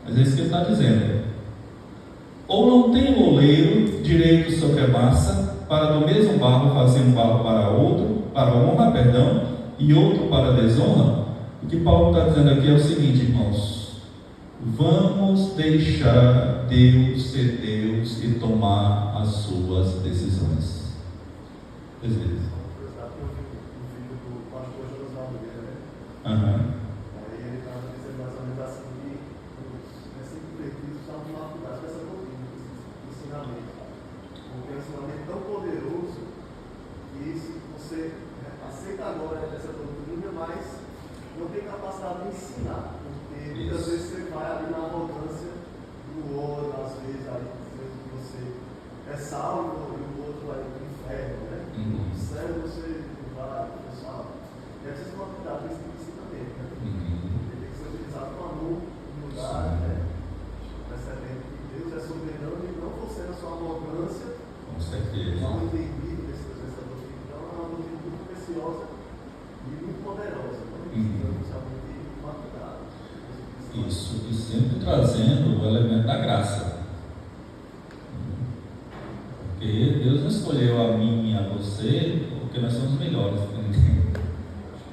Mas é isso que ele está dizendo. Ou não tem o oleiro direito sobre a massa, para do mesmo barro fazer um barro para outro, para honra, e outro para desonra? O que Paulo está dizendo aqui é o seguinte, irmãos: vamos deixar Deus ser Deus e tomar as suas decisões. Beleza. Aham. Agora essa doutrina, mas não tem capacidade de ensinar, porque muitas vezes você vai ali na arrogância do outro, às vezes aí dizendo que você é salvo e o outro vai para o inferno, né? No céu você não vai, pessoal. E aí vocês podem cuidar desse ensinamento, né? Ele tem que ser utilizado com amor, humildade, né? Percebendo que Deus é soberano e não você na sua arrogância. Com certeza. Mal entendido dessa doutrina. Então é uma doutrina muito preciosa e muito poderosa, né? Precisamos realmente tomar cuidado. Isso, e sempre trazendo o elemento da graça. Porque Deus não escolheu a mim e a você porque nós somos melhores. Acho que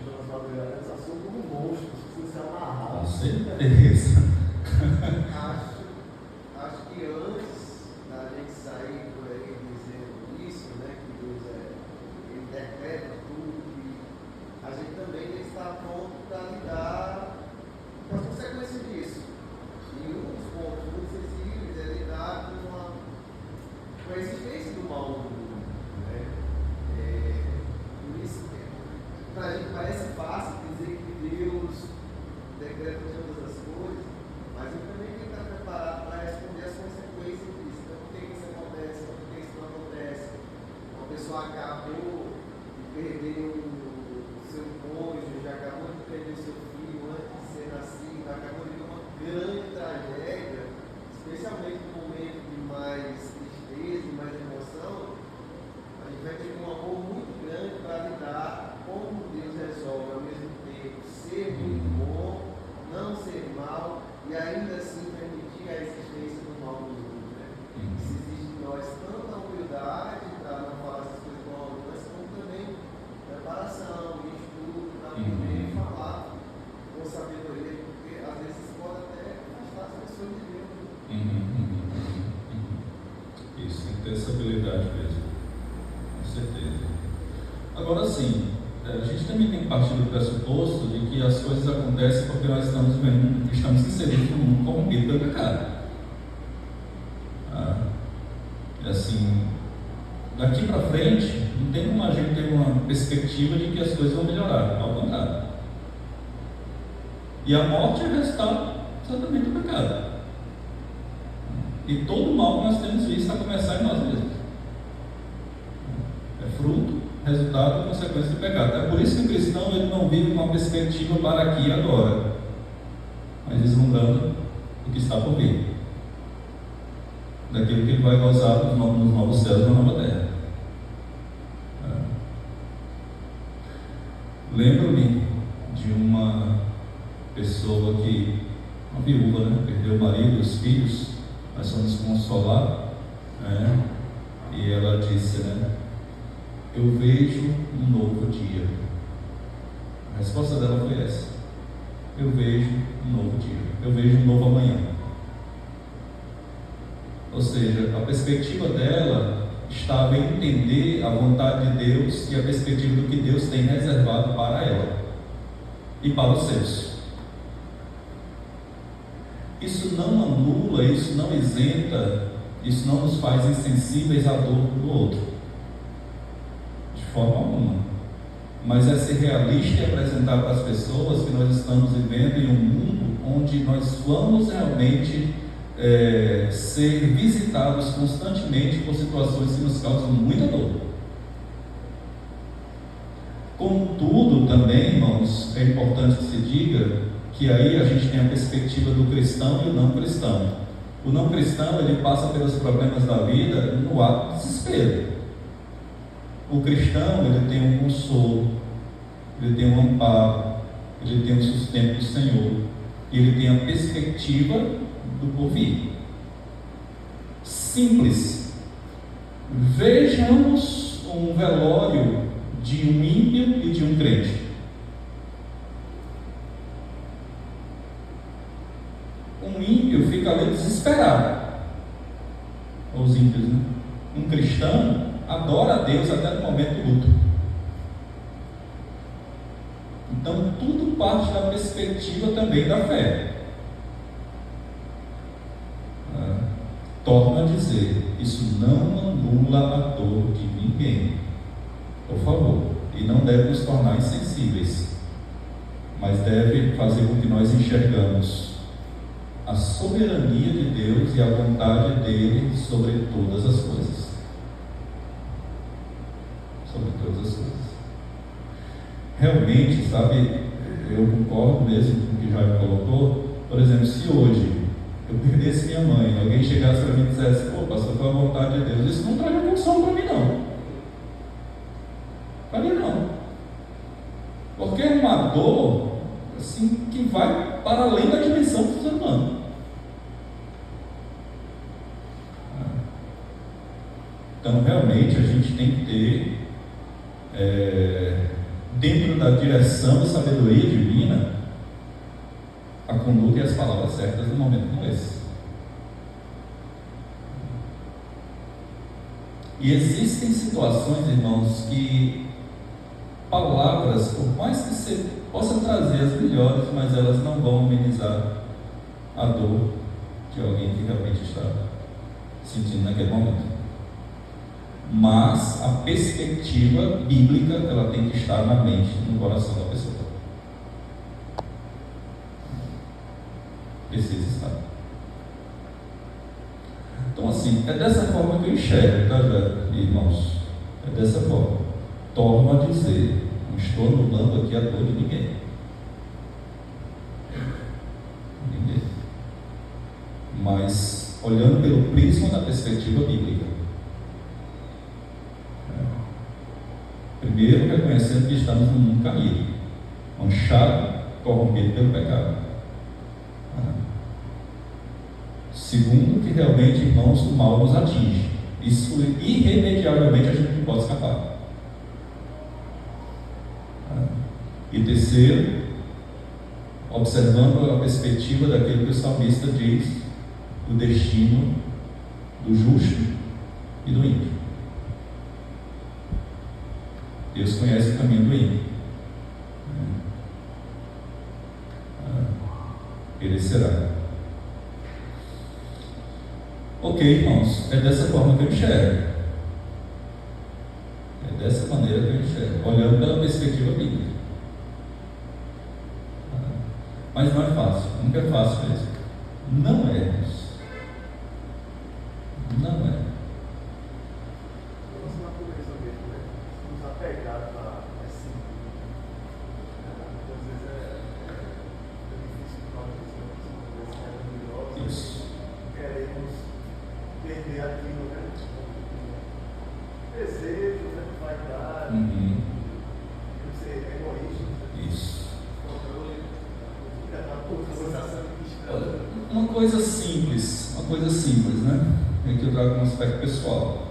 Jonas Gabriel é assunto como monstros, precisa ser amarrado. Com certeza. Acho que antes da gente sair por aí dizendo isso, né, que Deus ele decreta tudo, e a gente também tem que estar pronto para lidar com as consequências disso. E um dos pontos muito sensíveis é lidar com a existência do mal no mundo, né? Por isso, para a gente parece fácil dizer que Deus decreta todas as coisas, mas eu também tenho que estar preparado para responder as consequências disso. Então, por que isso acontece? Por que isso não acontece? Uma pessoa acabou de perder o seu cônjuge, já acabou de perder o seu filho antes de ser nascido, acabou de ter uma grande tragédia, especialmente no momento de mais tristeza, de mais emoção. A gente vai ter um amor muito grande para lidar como Deus resolve ao mesmo tempo ser muito bom, não ser mal e ainda assim permitir a existência do mal no mundo, né? Se existe em nós tanta humildade para não falar essas coisas com arrogância, como também preparação e estudo para poder falar com sabedoria, porque às vezes pode até afastar as pessoas de Deus. Isso, tem que ter essa habilidade mesmo, com certeza. Agora sim, a gente também tem que partir do pressuposto de que as coisas acontecem porque nós estamos inseridos num mundo corrompido pelo pecado. Assim, daqui para frente, não tem como a gente ter uma perspectiva de que as coisas vão melhorar, ao contrário. E a morte é resultado exatamente do pecado. E todo o mal que nós temos visto a começar em nós mesmos. É fruto, resultado e consequência do pecado. É por isso que o cristão ele não vive uma perspectiva para aqui e agora, mas vislumbrando o que está por vir, daquilo que ele vai gozar nos novos céus e na nova terra. Lembro-me de uma pessoa uma viúva, né, perdeu o marido e os filhos. Nós fomos consolar, né, e ela disse, né: eu vejo um novo dia. A resposta dela foi essa: eu vejo um novo dia, eu vejo um novo amanhã. Ou seja, a perspectiva dela estava em entender a vontade de Deus e a perspectiva do que Deus tem reservado para ela e para os seus. isso não anula, isso não isenta, isso não nos faz insensíveis à dor do outro, de forma alguma. Mas é ser realista e apresentar para as pessoas que nós estamos vivendo em um mundo onde nós vamos realmente ser visitados constantemente por situações que nos causam muita dor. Contudo, também, irmãos, é importante que se diga que aí a gente tem a perspectiva do cristão e o não cristão. O não cristão, ele passa pelos problemas da vida no ato de desespero. O cristão, ele tem um consolo, ele tem um amparo, ele tem um sustento do Senhor, ele tem a perspectiva do porvir. Simples. Vejamos um velório de um ímpio e de um crente. Um ímpio fica ali desesperado. Os ímpios, né? Um cristão adora a Deus até no momento do luto. Então tudo parte da perspectiva também da fé. Torno a dizer, isso não anula a dor de ninguém, por favor, e não deve nos tornar insensíveis, mas deve fazer com que nós enxergamos a soberania de Deus e a vontade dele sobre todas as coisas. Sobre todas as coisas. Realmente, sabe, eu concordo mesmo com o que Jair colocou. Por exemplo, se hoje eu perdesse minha mãe, alguém chegasse para mim e dissesse: pô, pastor, foi a vontade de Deus, isso não traria consolo para mim, não. Para mim, não. Porque é uma dor assim, que vai para além da dimensão do ser humano. Então, realmente, a gente tem que ter, dentro da direção e sabedoria divina, a conduta e as palavras certas no momento como esse. E existem situações, irmãos, que palavras, por mais que você possa trazer as melhores, mas elas não vão amenizar a dor de alguém que realmente está sentindo naquele momento. Mas a perspectiva bíblica, ela tem que estar na mente, no coração da pessoa. Precisa estar. Então, assim, é dessa forma que eu enxergo, tá, irmãos? É dessa forma. Torno a dizer, não estou anulando aqui a dor de ninguém. Ninguém. Mas olhando pelo prisma da perspectiva bíblica. Primeiro, reconhecendo que estamos num mundo caído, manchado, corrompido pelo pecado. Segundo, que realmente, irmãos, o mal nos atinge. Isso irremediavelmente a gente não pode escapar. E terceiro, observando a perspectiva daquilo que o salmista diz, o destino do justo e do ímpio. Deus conhece o caminho do ímpio. Ele será. Ok, irmãos, é dessa forma que eu enxergo. É dessa maneira que eu enxergo, olhando pela perspectiva bíblica. Mas não é fácil, nunca é fácil mesmo. Não é, irmãos. Não é. Vamos na coisa mesmo, né? Estamos apegados a esse. Às vezes é difícil falar disso, é maravilhoso. Isso. Queremos perder aquilo, né? Desejo, né? Vaidade, ser egoísta, Isso. controle, sensação de Olha, uma coisa simples, né? Aqui eu trago um aspecto pessoal.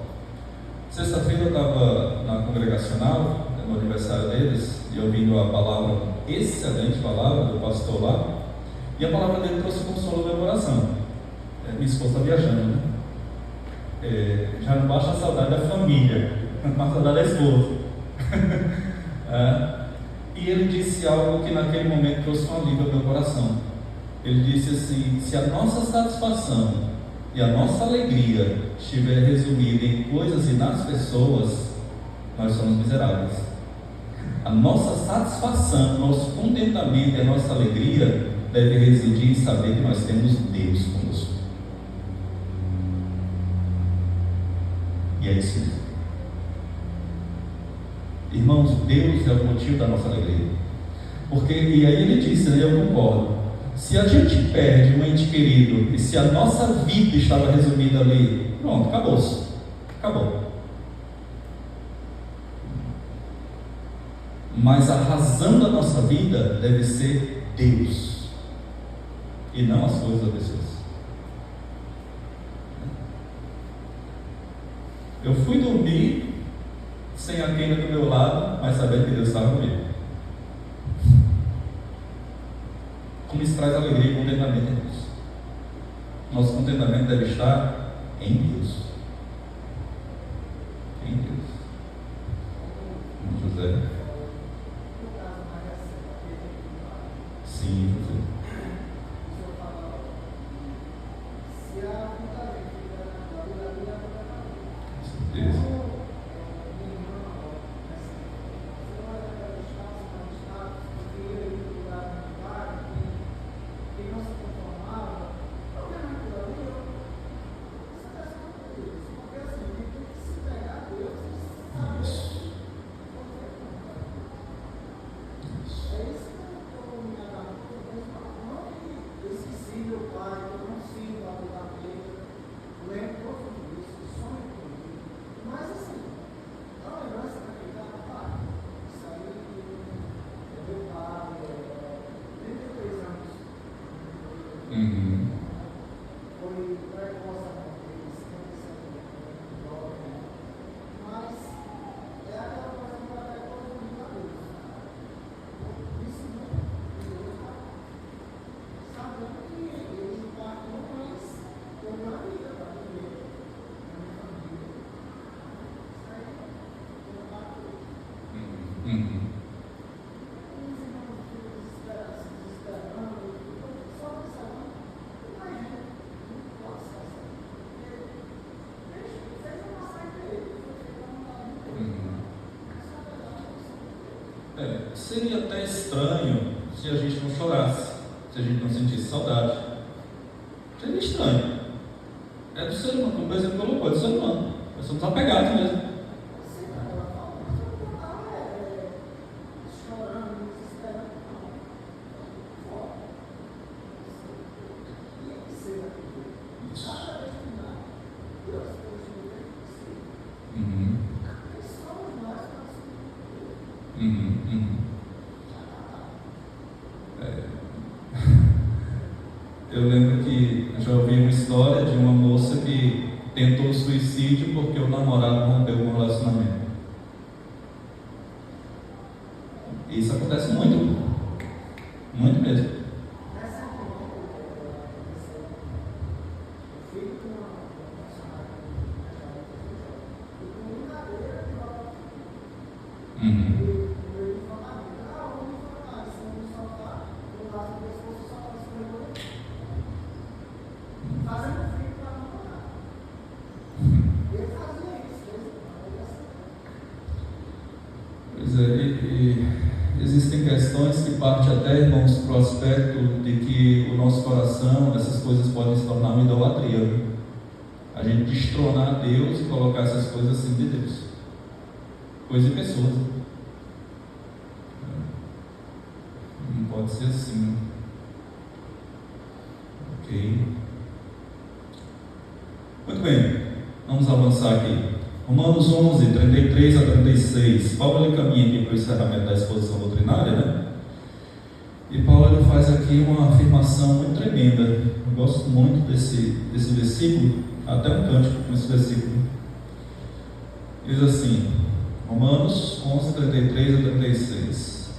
Sexta-feira eu estava na congregacional, no aniversário deles, e ouvindo a palavra, excelente palavra do pastor lá, e a palavra dele trouxe consolo no meu coração. Minha esposa está viajando, né? Já não baixa a saudade da família, mas a saudade da esposa. E ele disse algo que naquele momento trouxe um alívio ao meu coração. Ele disse assim: se a nossa satisfação e a nossa alegria estiver resumida em coisas e nas pessoas, nós somos miseráveis. A nossa satisfação, nosso contentamento e a nossa alegria deve residir em saber que nós temos Deus conosco. E é isso mesmo. Irmãos, Deus é o motivo da nossa alegria. Porque, e aí ele disse, né, eu concordo, se a gente perde um ente querido e se a nossa vida estava resumida ali, pronto, acabou-se. Acabou. Mas a razão da nossa vida deve ser Deus e não as coisas das pessoas. Eu fui dormir sem a queima do meu lado, mas sabendo que Deus estava comigo. Como isso traz alegria e contentamento em Deus. Nosso contentamento deve estar em Deus. Em Deus. José. Sim, José. Com certeza. Seria até estranho se a gente não chorasse, se a gente não sentisse saudade. Seria estranho. É do ser humano, como o exemplo colocou, é do ser humano. Nós somos apegados mesmo. Eu lembro que eu já ouvi uma história de uma moça que tentou suicídio porque o namorado rompeu com o relacionamento. Isso acontece muito, muito mesmo. Existem questões que partem até, irmãos, para o aspecto de que o nosso coração, essas coisas podem se tornar uma idolatria. A gente destronar Deus e colocar essas coisas assim de Deus. Coisa e pessoas. Não pode ser assim. Ok. Muito bem. Vamos avançar aqui. Romanos 11, 33 a 36. Paulo ele caminha aqui para o encerramento da exposição doutrinária, né? E Paulo ele faz aqui uma afirmação muito tremenda. Eu gosto muito desse versículo, até um cântico com esse versículo. Diz assim, Romanos 11, 33 a 36.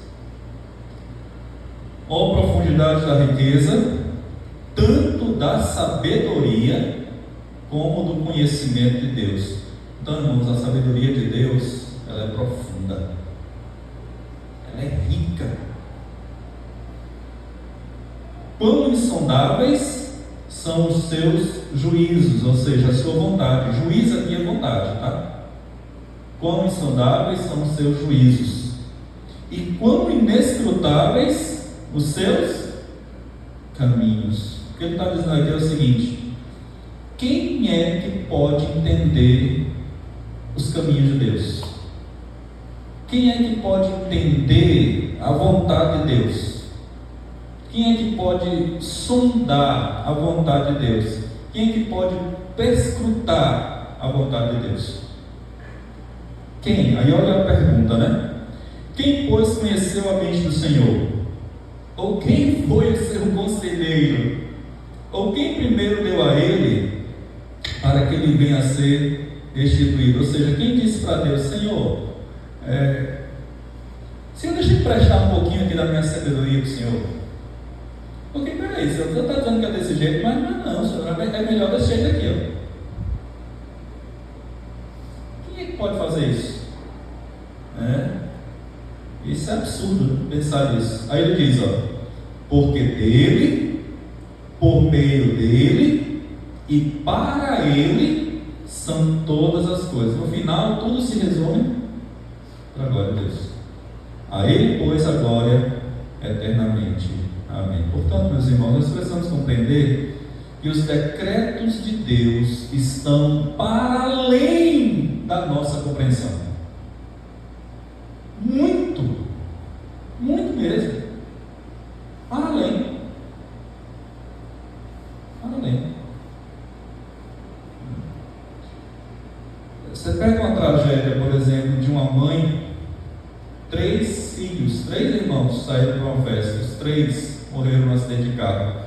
Ó profundidade da riqueza, tanto da sabedoria como do conhecimento de Deus. Então, irmãos, a sabedoria de Deus, ela é profunda, ela é rica. quão insondáveis são os seus juízos, ou seja, a sua vontade. Juiz aqui é vontade, tá? Quão insondáveis são os seus juízos, e quão inescrutáveis os seus caminhos. O que ele está dizendo aqui é o seguinte: quem é que pode entender os caminhos de Deus? Quem é que pode entender a vontade de Deus? Quem é que pode sondar a vontade de Deus? Quem é que pode perscrutar a vontade de Deus? Quem? Aí olha a pergunta, né? Quem, pois, conheceu a mente do Senhor? Ou quem foi o seu conselheiro? Ou quem primeiro deu a ele para que ele venha a ser restituído? Ou seja, quem disse para Deus: Senhor, Senhor, deixa eu emprestar um pouquinho aqui da minha sabedoria para o Senhor. Porque, peraí, Senhor, você está dizendo que é desse jeito, mas não, Senhor, é melhor desse jeito aqui, ó. Quem é que pode fazer isso? Isso é absurdo pensar nisso. Aí ele diz, ó: porque dele, por meio dele e para ele são todas as coisas. No final, tudo se resume para a glória de Deus. A ele, pois, a glória eternamente. Amém. Portanto, meus irmãos, nós precisamos compreender que os decretos de Deus estão para além da nossa compreensão. Muito mesmo. Para além. Para além. Você pega uma tragédia, por exemplo, de uma mãe, 3 filhos, 3 irmãos saíram para uma festa, os 3 morreram num acidente de carro.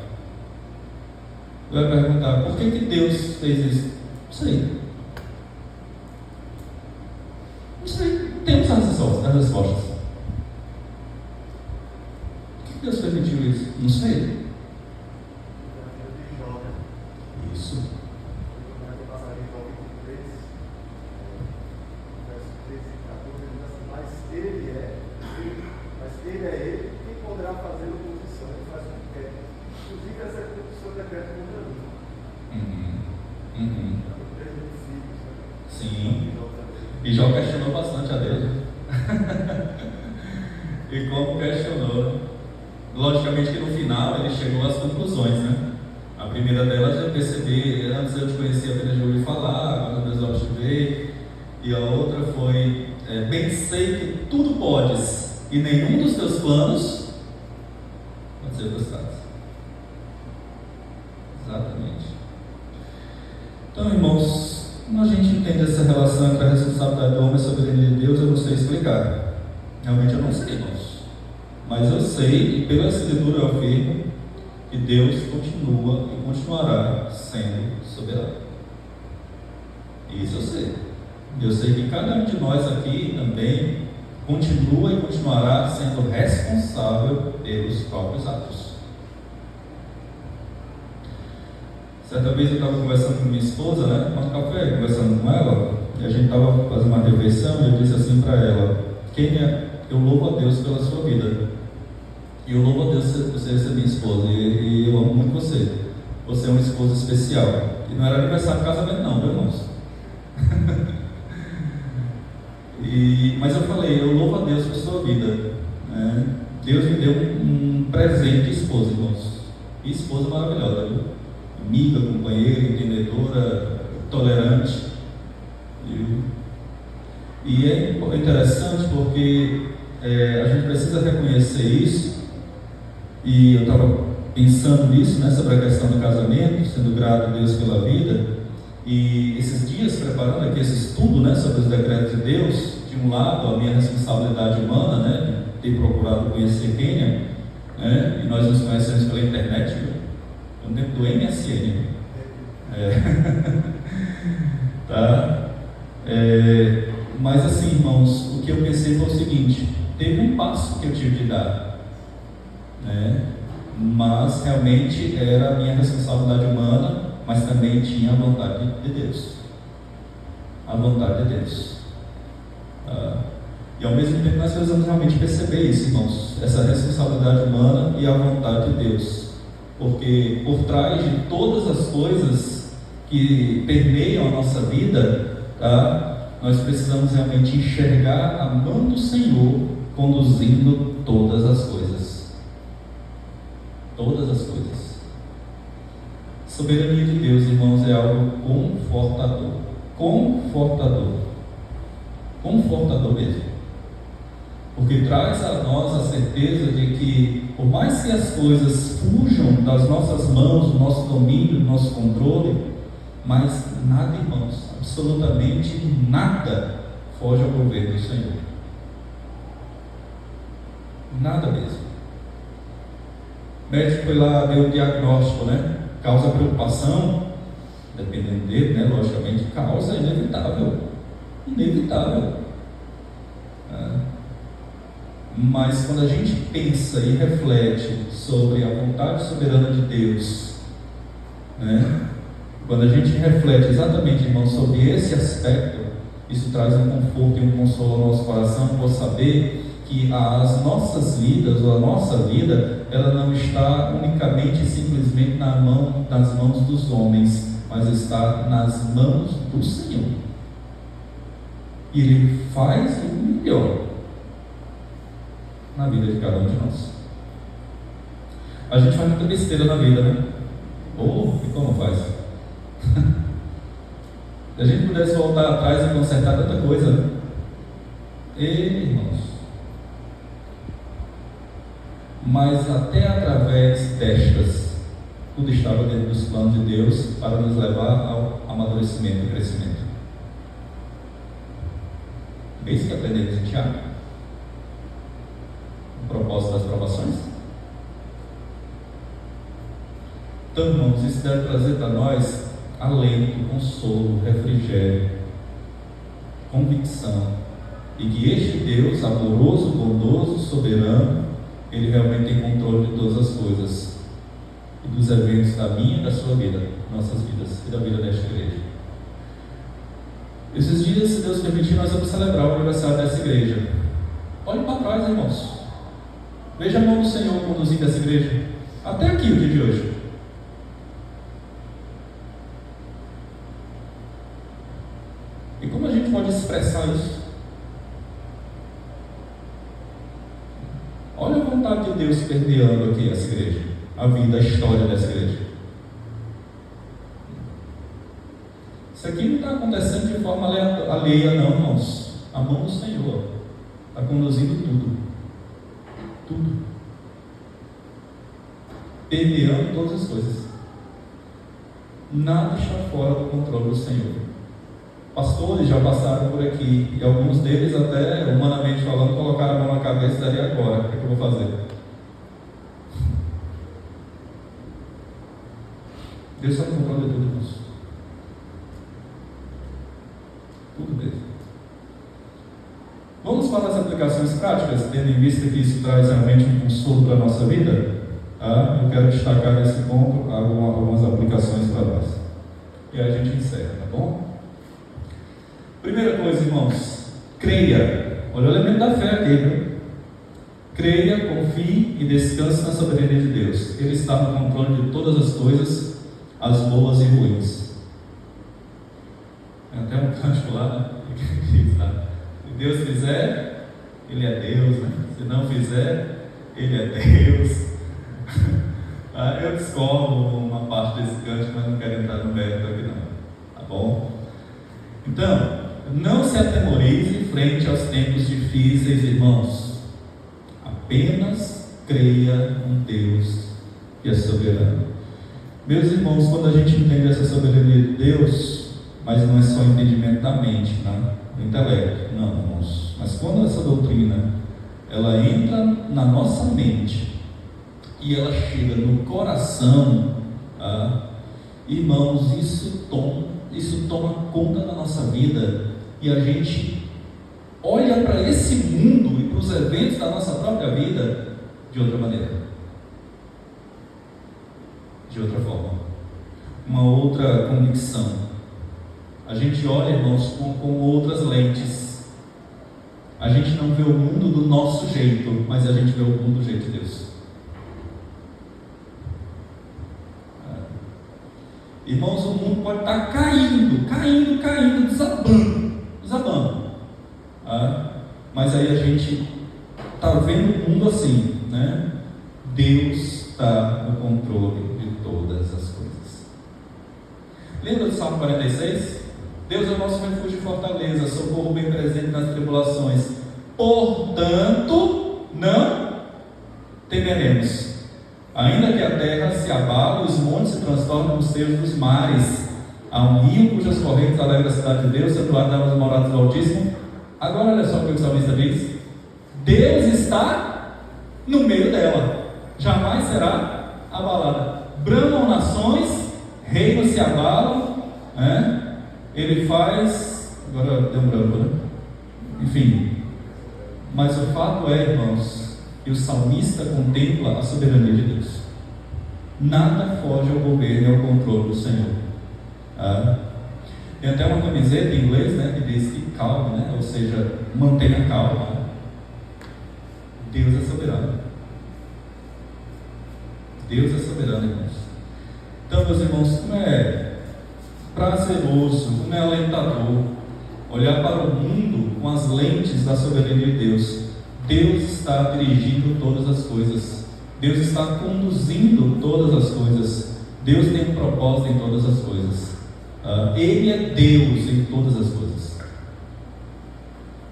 Vai perguntar: por que Deus fez isso? Não sei. Temos as respostas. Por que Deus permitiu isso? Não sei. Isso. Ele é ele, quem poderá fazer oposição? Ele faz o que quer. Inclusive, essa é o seu decreto contra mim. Sim. E Jó questionou bastante a Deus. E como questionou? Logicamente que no final ele chegou às conclusões, né? A primeira delas é perceber: antes eu te conhecia apenas de ouvir falar, agora meus olhos te veem. E a outra foi: bem sei que tudo podes, e nenhum dos teus planos pode ser frustrado. Exatamente. Então, irmãos, como a gente entende essa relação entre a responsabilidade do homem e a soberania de Deus, eu não sei explicar. Realmente eu não sei, irmãos. Mas eu sei, e pela Escritura eu afirmo, que Deus continua e continuará sendo soberano. Isso eu sei. Eu sei que cada um de nós aqui também continua e continuará sendo responsável pelos próprios atos. Certa vez eu estava conversando com minha esposa, né? Tomando café, conversando com ela, e a gente estava fazendo uma refeição, e eu disse assim para ela: Kênia, eu louvo a Deus pela sua vida. E eu louvo a Deus por você ser minha esposa, e eu amo muito você. Você é uma esposa especial. E não era aniversário de casamento não, viu, irmãos? Mas eu falei: eu louvo a Deus por sua vida. Deus me deu um presente de esposa, irmãos. E esposa maravilhosa, viu? Amiga, companheira, entendedora, tolerante. E é interessante porque a gente precisa reconhecer isso. E eu estava pensando nisso, né, sobre a questão do casamento, sendo grato a Deus pela vida. E esses dias, preparando aqui esse estudo, né, sobre os decretos de Deus, de um lado a minha responsabilidade humana, né, de ter procurado conhecer Kênia, né, e nós nos conhecemos pela internet, no tempo do MSN. Tá? Mas assim, irmãos, o que eu pensei foi o seguinte: teve um passo que eu tive de dar, né? Mas realmente era a minha responsabilidade humana, mas também tinha a vontade de Deus. A vontade de Deus. E ao mesmo tempo nós precisamos realmente perceber isso, irmãos, essa responsabilidade humana e a vontade de Deus. Porque por trás de todas as coisas que permeiam a nossa vida, tá? Nós precisamos realmente enxergar a mão do Senhor conduzindo todas as coisas. Todas as coisas. Soberania de Deus, irmãos, é algo confortador. Confortador. Confortador mesmo. Porque traz a nós a certeza de que, por mais que as coisas fujam das nossas mãos, do nosso domínio, do nosso controle, mas nada, irmãos, absolutamente nada foge ao governo do Senhor. Nada mesmo. O médico foi lá, deu um diagnóstico, né? Causa preocupação, dependendo dele, né? Logicamente, causa inevitável. Inevitável. Mas quando a gente pensa e reflete sobre a vontade soberana de Deus, né? Quando a gente reflete exatamente, irmão, sobre esse aspecto, isso traz um conforto e um consolo ao nosso coração por saber que as nossas vidas, ou a nossa vida, ela não está unicamente e simplesmente nas mãos dos homens, mas está nas mãos do Senhor. E Ele faz o melhor na vida de cada um de nós. A gente faz muita besteira na vida, né? E como faz? Se a gente pudesse voltar atrás e consertar tanta coisa, né? Irmãos, mas até através destas, tudo estava dentro dos planos de Deus para nos levar ao amadurecimento e crescimento. É isso que aprendemos em Tiago. O propósito das provações. Então, irmãos, isso deve trazer para nós alento, consolo, refrigério, convicção, e que este Deus amoroso, bondoso, soberano, Ele realmente tem controle de todas as coisas e dos eventos da minha e da sua vida, nossas vidas e da vida desta igreja. Esses dias, se Deus permitir, nós vamos celebrar o aniversário dessa igreja. Olhe para trás, irmãos. Veja a mão do Senhor conduzindo essa igreja até aqui, o dia de hoje. E como a gente pode expressar isso? Olha a vontade de Deus permeando aqui essa igreja, a vida, a história dessa igreja. Isso aqui não está acontecendo de forma alheia, não, irmãos. A mão do Senhor está conduzindo tudo. Tudo. Permeando todas as coisas. Nada está fora do controle do Senhor. Pastores já passaram por aqui, e alguns deles, até humanamente falando, colocaram a mão na cabeça e daria agora. O que eu vou fazer? Deus está no controle de tudo, irmãos. Tudo mesmo. Vamos para as aplicações práticas, tendo em vista que isso traz realmente um consolo para a nossa vida. Eu quero destacar nesse ponto algumas aplicações para nós. E aí a gente encerra, tá bom? Primeira coisa, irmãos, creia. Olha o elemento da fé aqui, viu? Creia, confie e descanse na soberania de Deus. Ele está no controle de todas as coisas, as boas e ruins. Tem até um cântico lá, né? Se Deus fizer, Ele é Deus, né? Se não fizer, Ele é Deus. Eu discordo uma parte desse cântico, mas não quero entrar no mérito aqui não. Tá bom? Então, não se atemorize frente aos tempos difíceis, irmãos. Apenas creia em Deus que é soberano. Meus irmãos, quando a gente entende essa soberania de Deus, mas não é só entendimento da mente, né? Do intelecto, não, irmãos. Mas quando essa doutrina ela entra na nossa mente e ela chega no coração, irmãos, isso toma conta da nossa vida. E a gente olha para esse mundo e para os eventos da nossa própria vida de outra maneira, de outra forma, uma outra convicção. A gente olha, irmãos, com outras lentes. A gente não vê o mundo do nosso jeito, mas a gente vê o mundo do jeito de Deus. Irmãos, o mundo pode estar caindo, desabando. Mas aí a gente está vendo o mundo assim, né? Deus está no controle de todas as coisas. Lembra do Salmo 46? Deus é o nosso refúgio e fortaleza, socorro bem presente nas tribulações. Portanto, não temeremos. Ainda que a terra se abale, os montes se transformem nos seios dos mares. Há um rio cujas correntes alegram a cidade de Deus, santuário das moradas do Altíssimo. Agora olha só o que o salmista diz: Deus está no meio dela, jamais será abalada. Bramam nações, reinos se abalam, Ele faz. Agora deu um branco, né? Enfim. Mas o fato é, irmãos, que o salmista contempla a soberania de Deus. Nada foge ao governo e ao controle do Senhor. Tem até uma camiseta em inglês, né, que diz que calma, né? Ou seja, mantenha calma. Deus é soberano. Deus é soberano, irmãos. Então, meus irmãos, como é prazeroso, como é alentador olhar para o mundo com as lentes da soberania de Deus. Deus está dirigindo todas as coisas. Deus está conduzindo todas as coisas. Deus tem um propósito em todas as coisas. Ele é Deus em todas as coisas.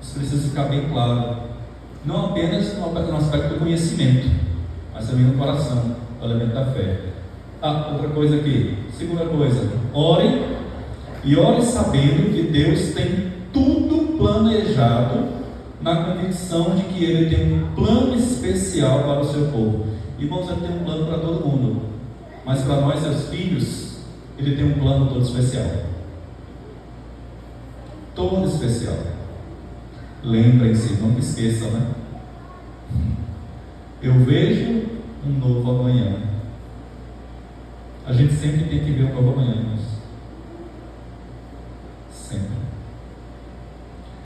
Isso precisa ficar bem claro. Não apenas no aspecto do conhecimento, mas também no coração, no elemento da fé. Outra coisa aqui. Segunda coisa. Ore, e ore sabendo que Deus tem tudo planejado, na convicção de que Ele tem um plano especial para o seu povo. Irmãos, Ele tem um plano para todo mundo, mas para nós, seus filhos, Ele tem um plano todo especial. Todo especial. Lembrem-se, não me esqueçam, né? Eu vejo um novo amanhã. A gente sempre tem que ver um novo amanhã, irmãos.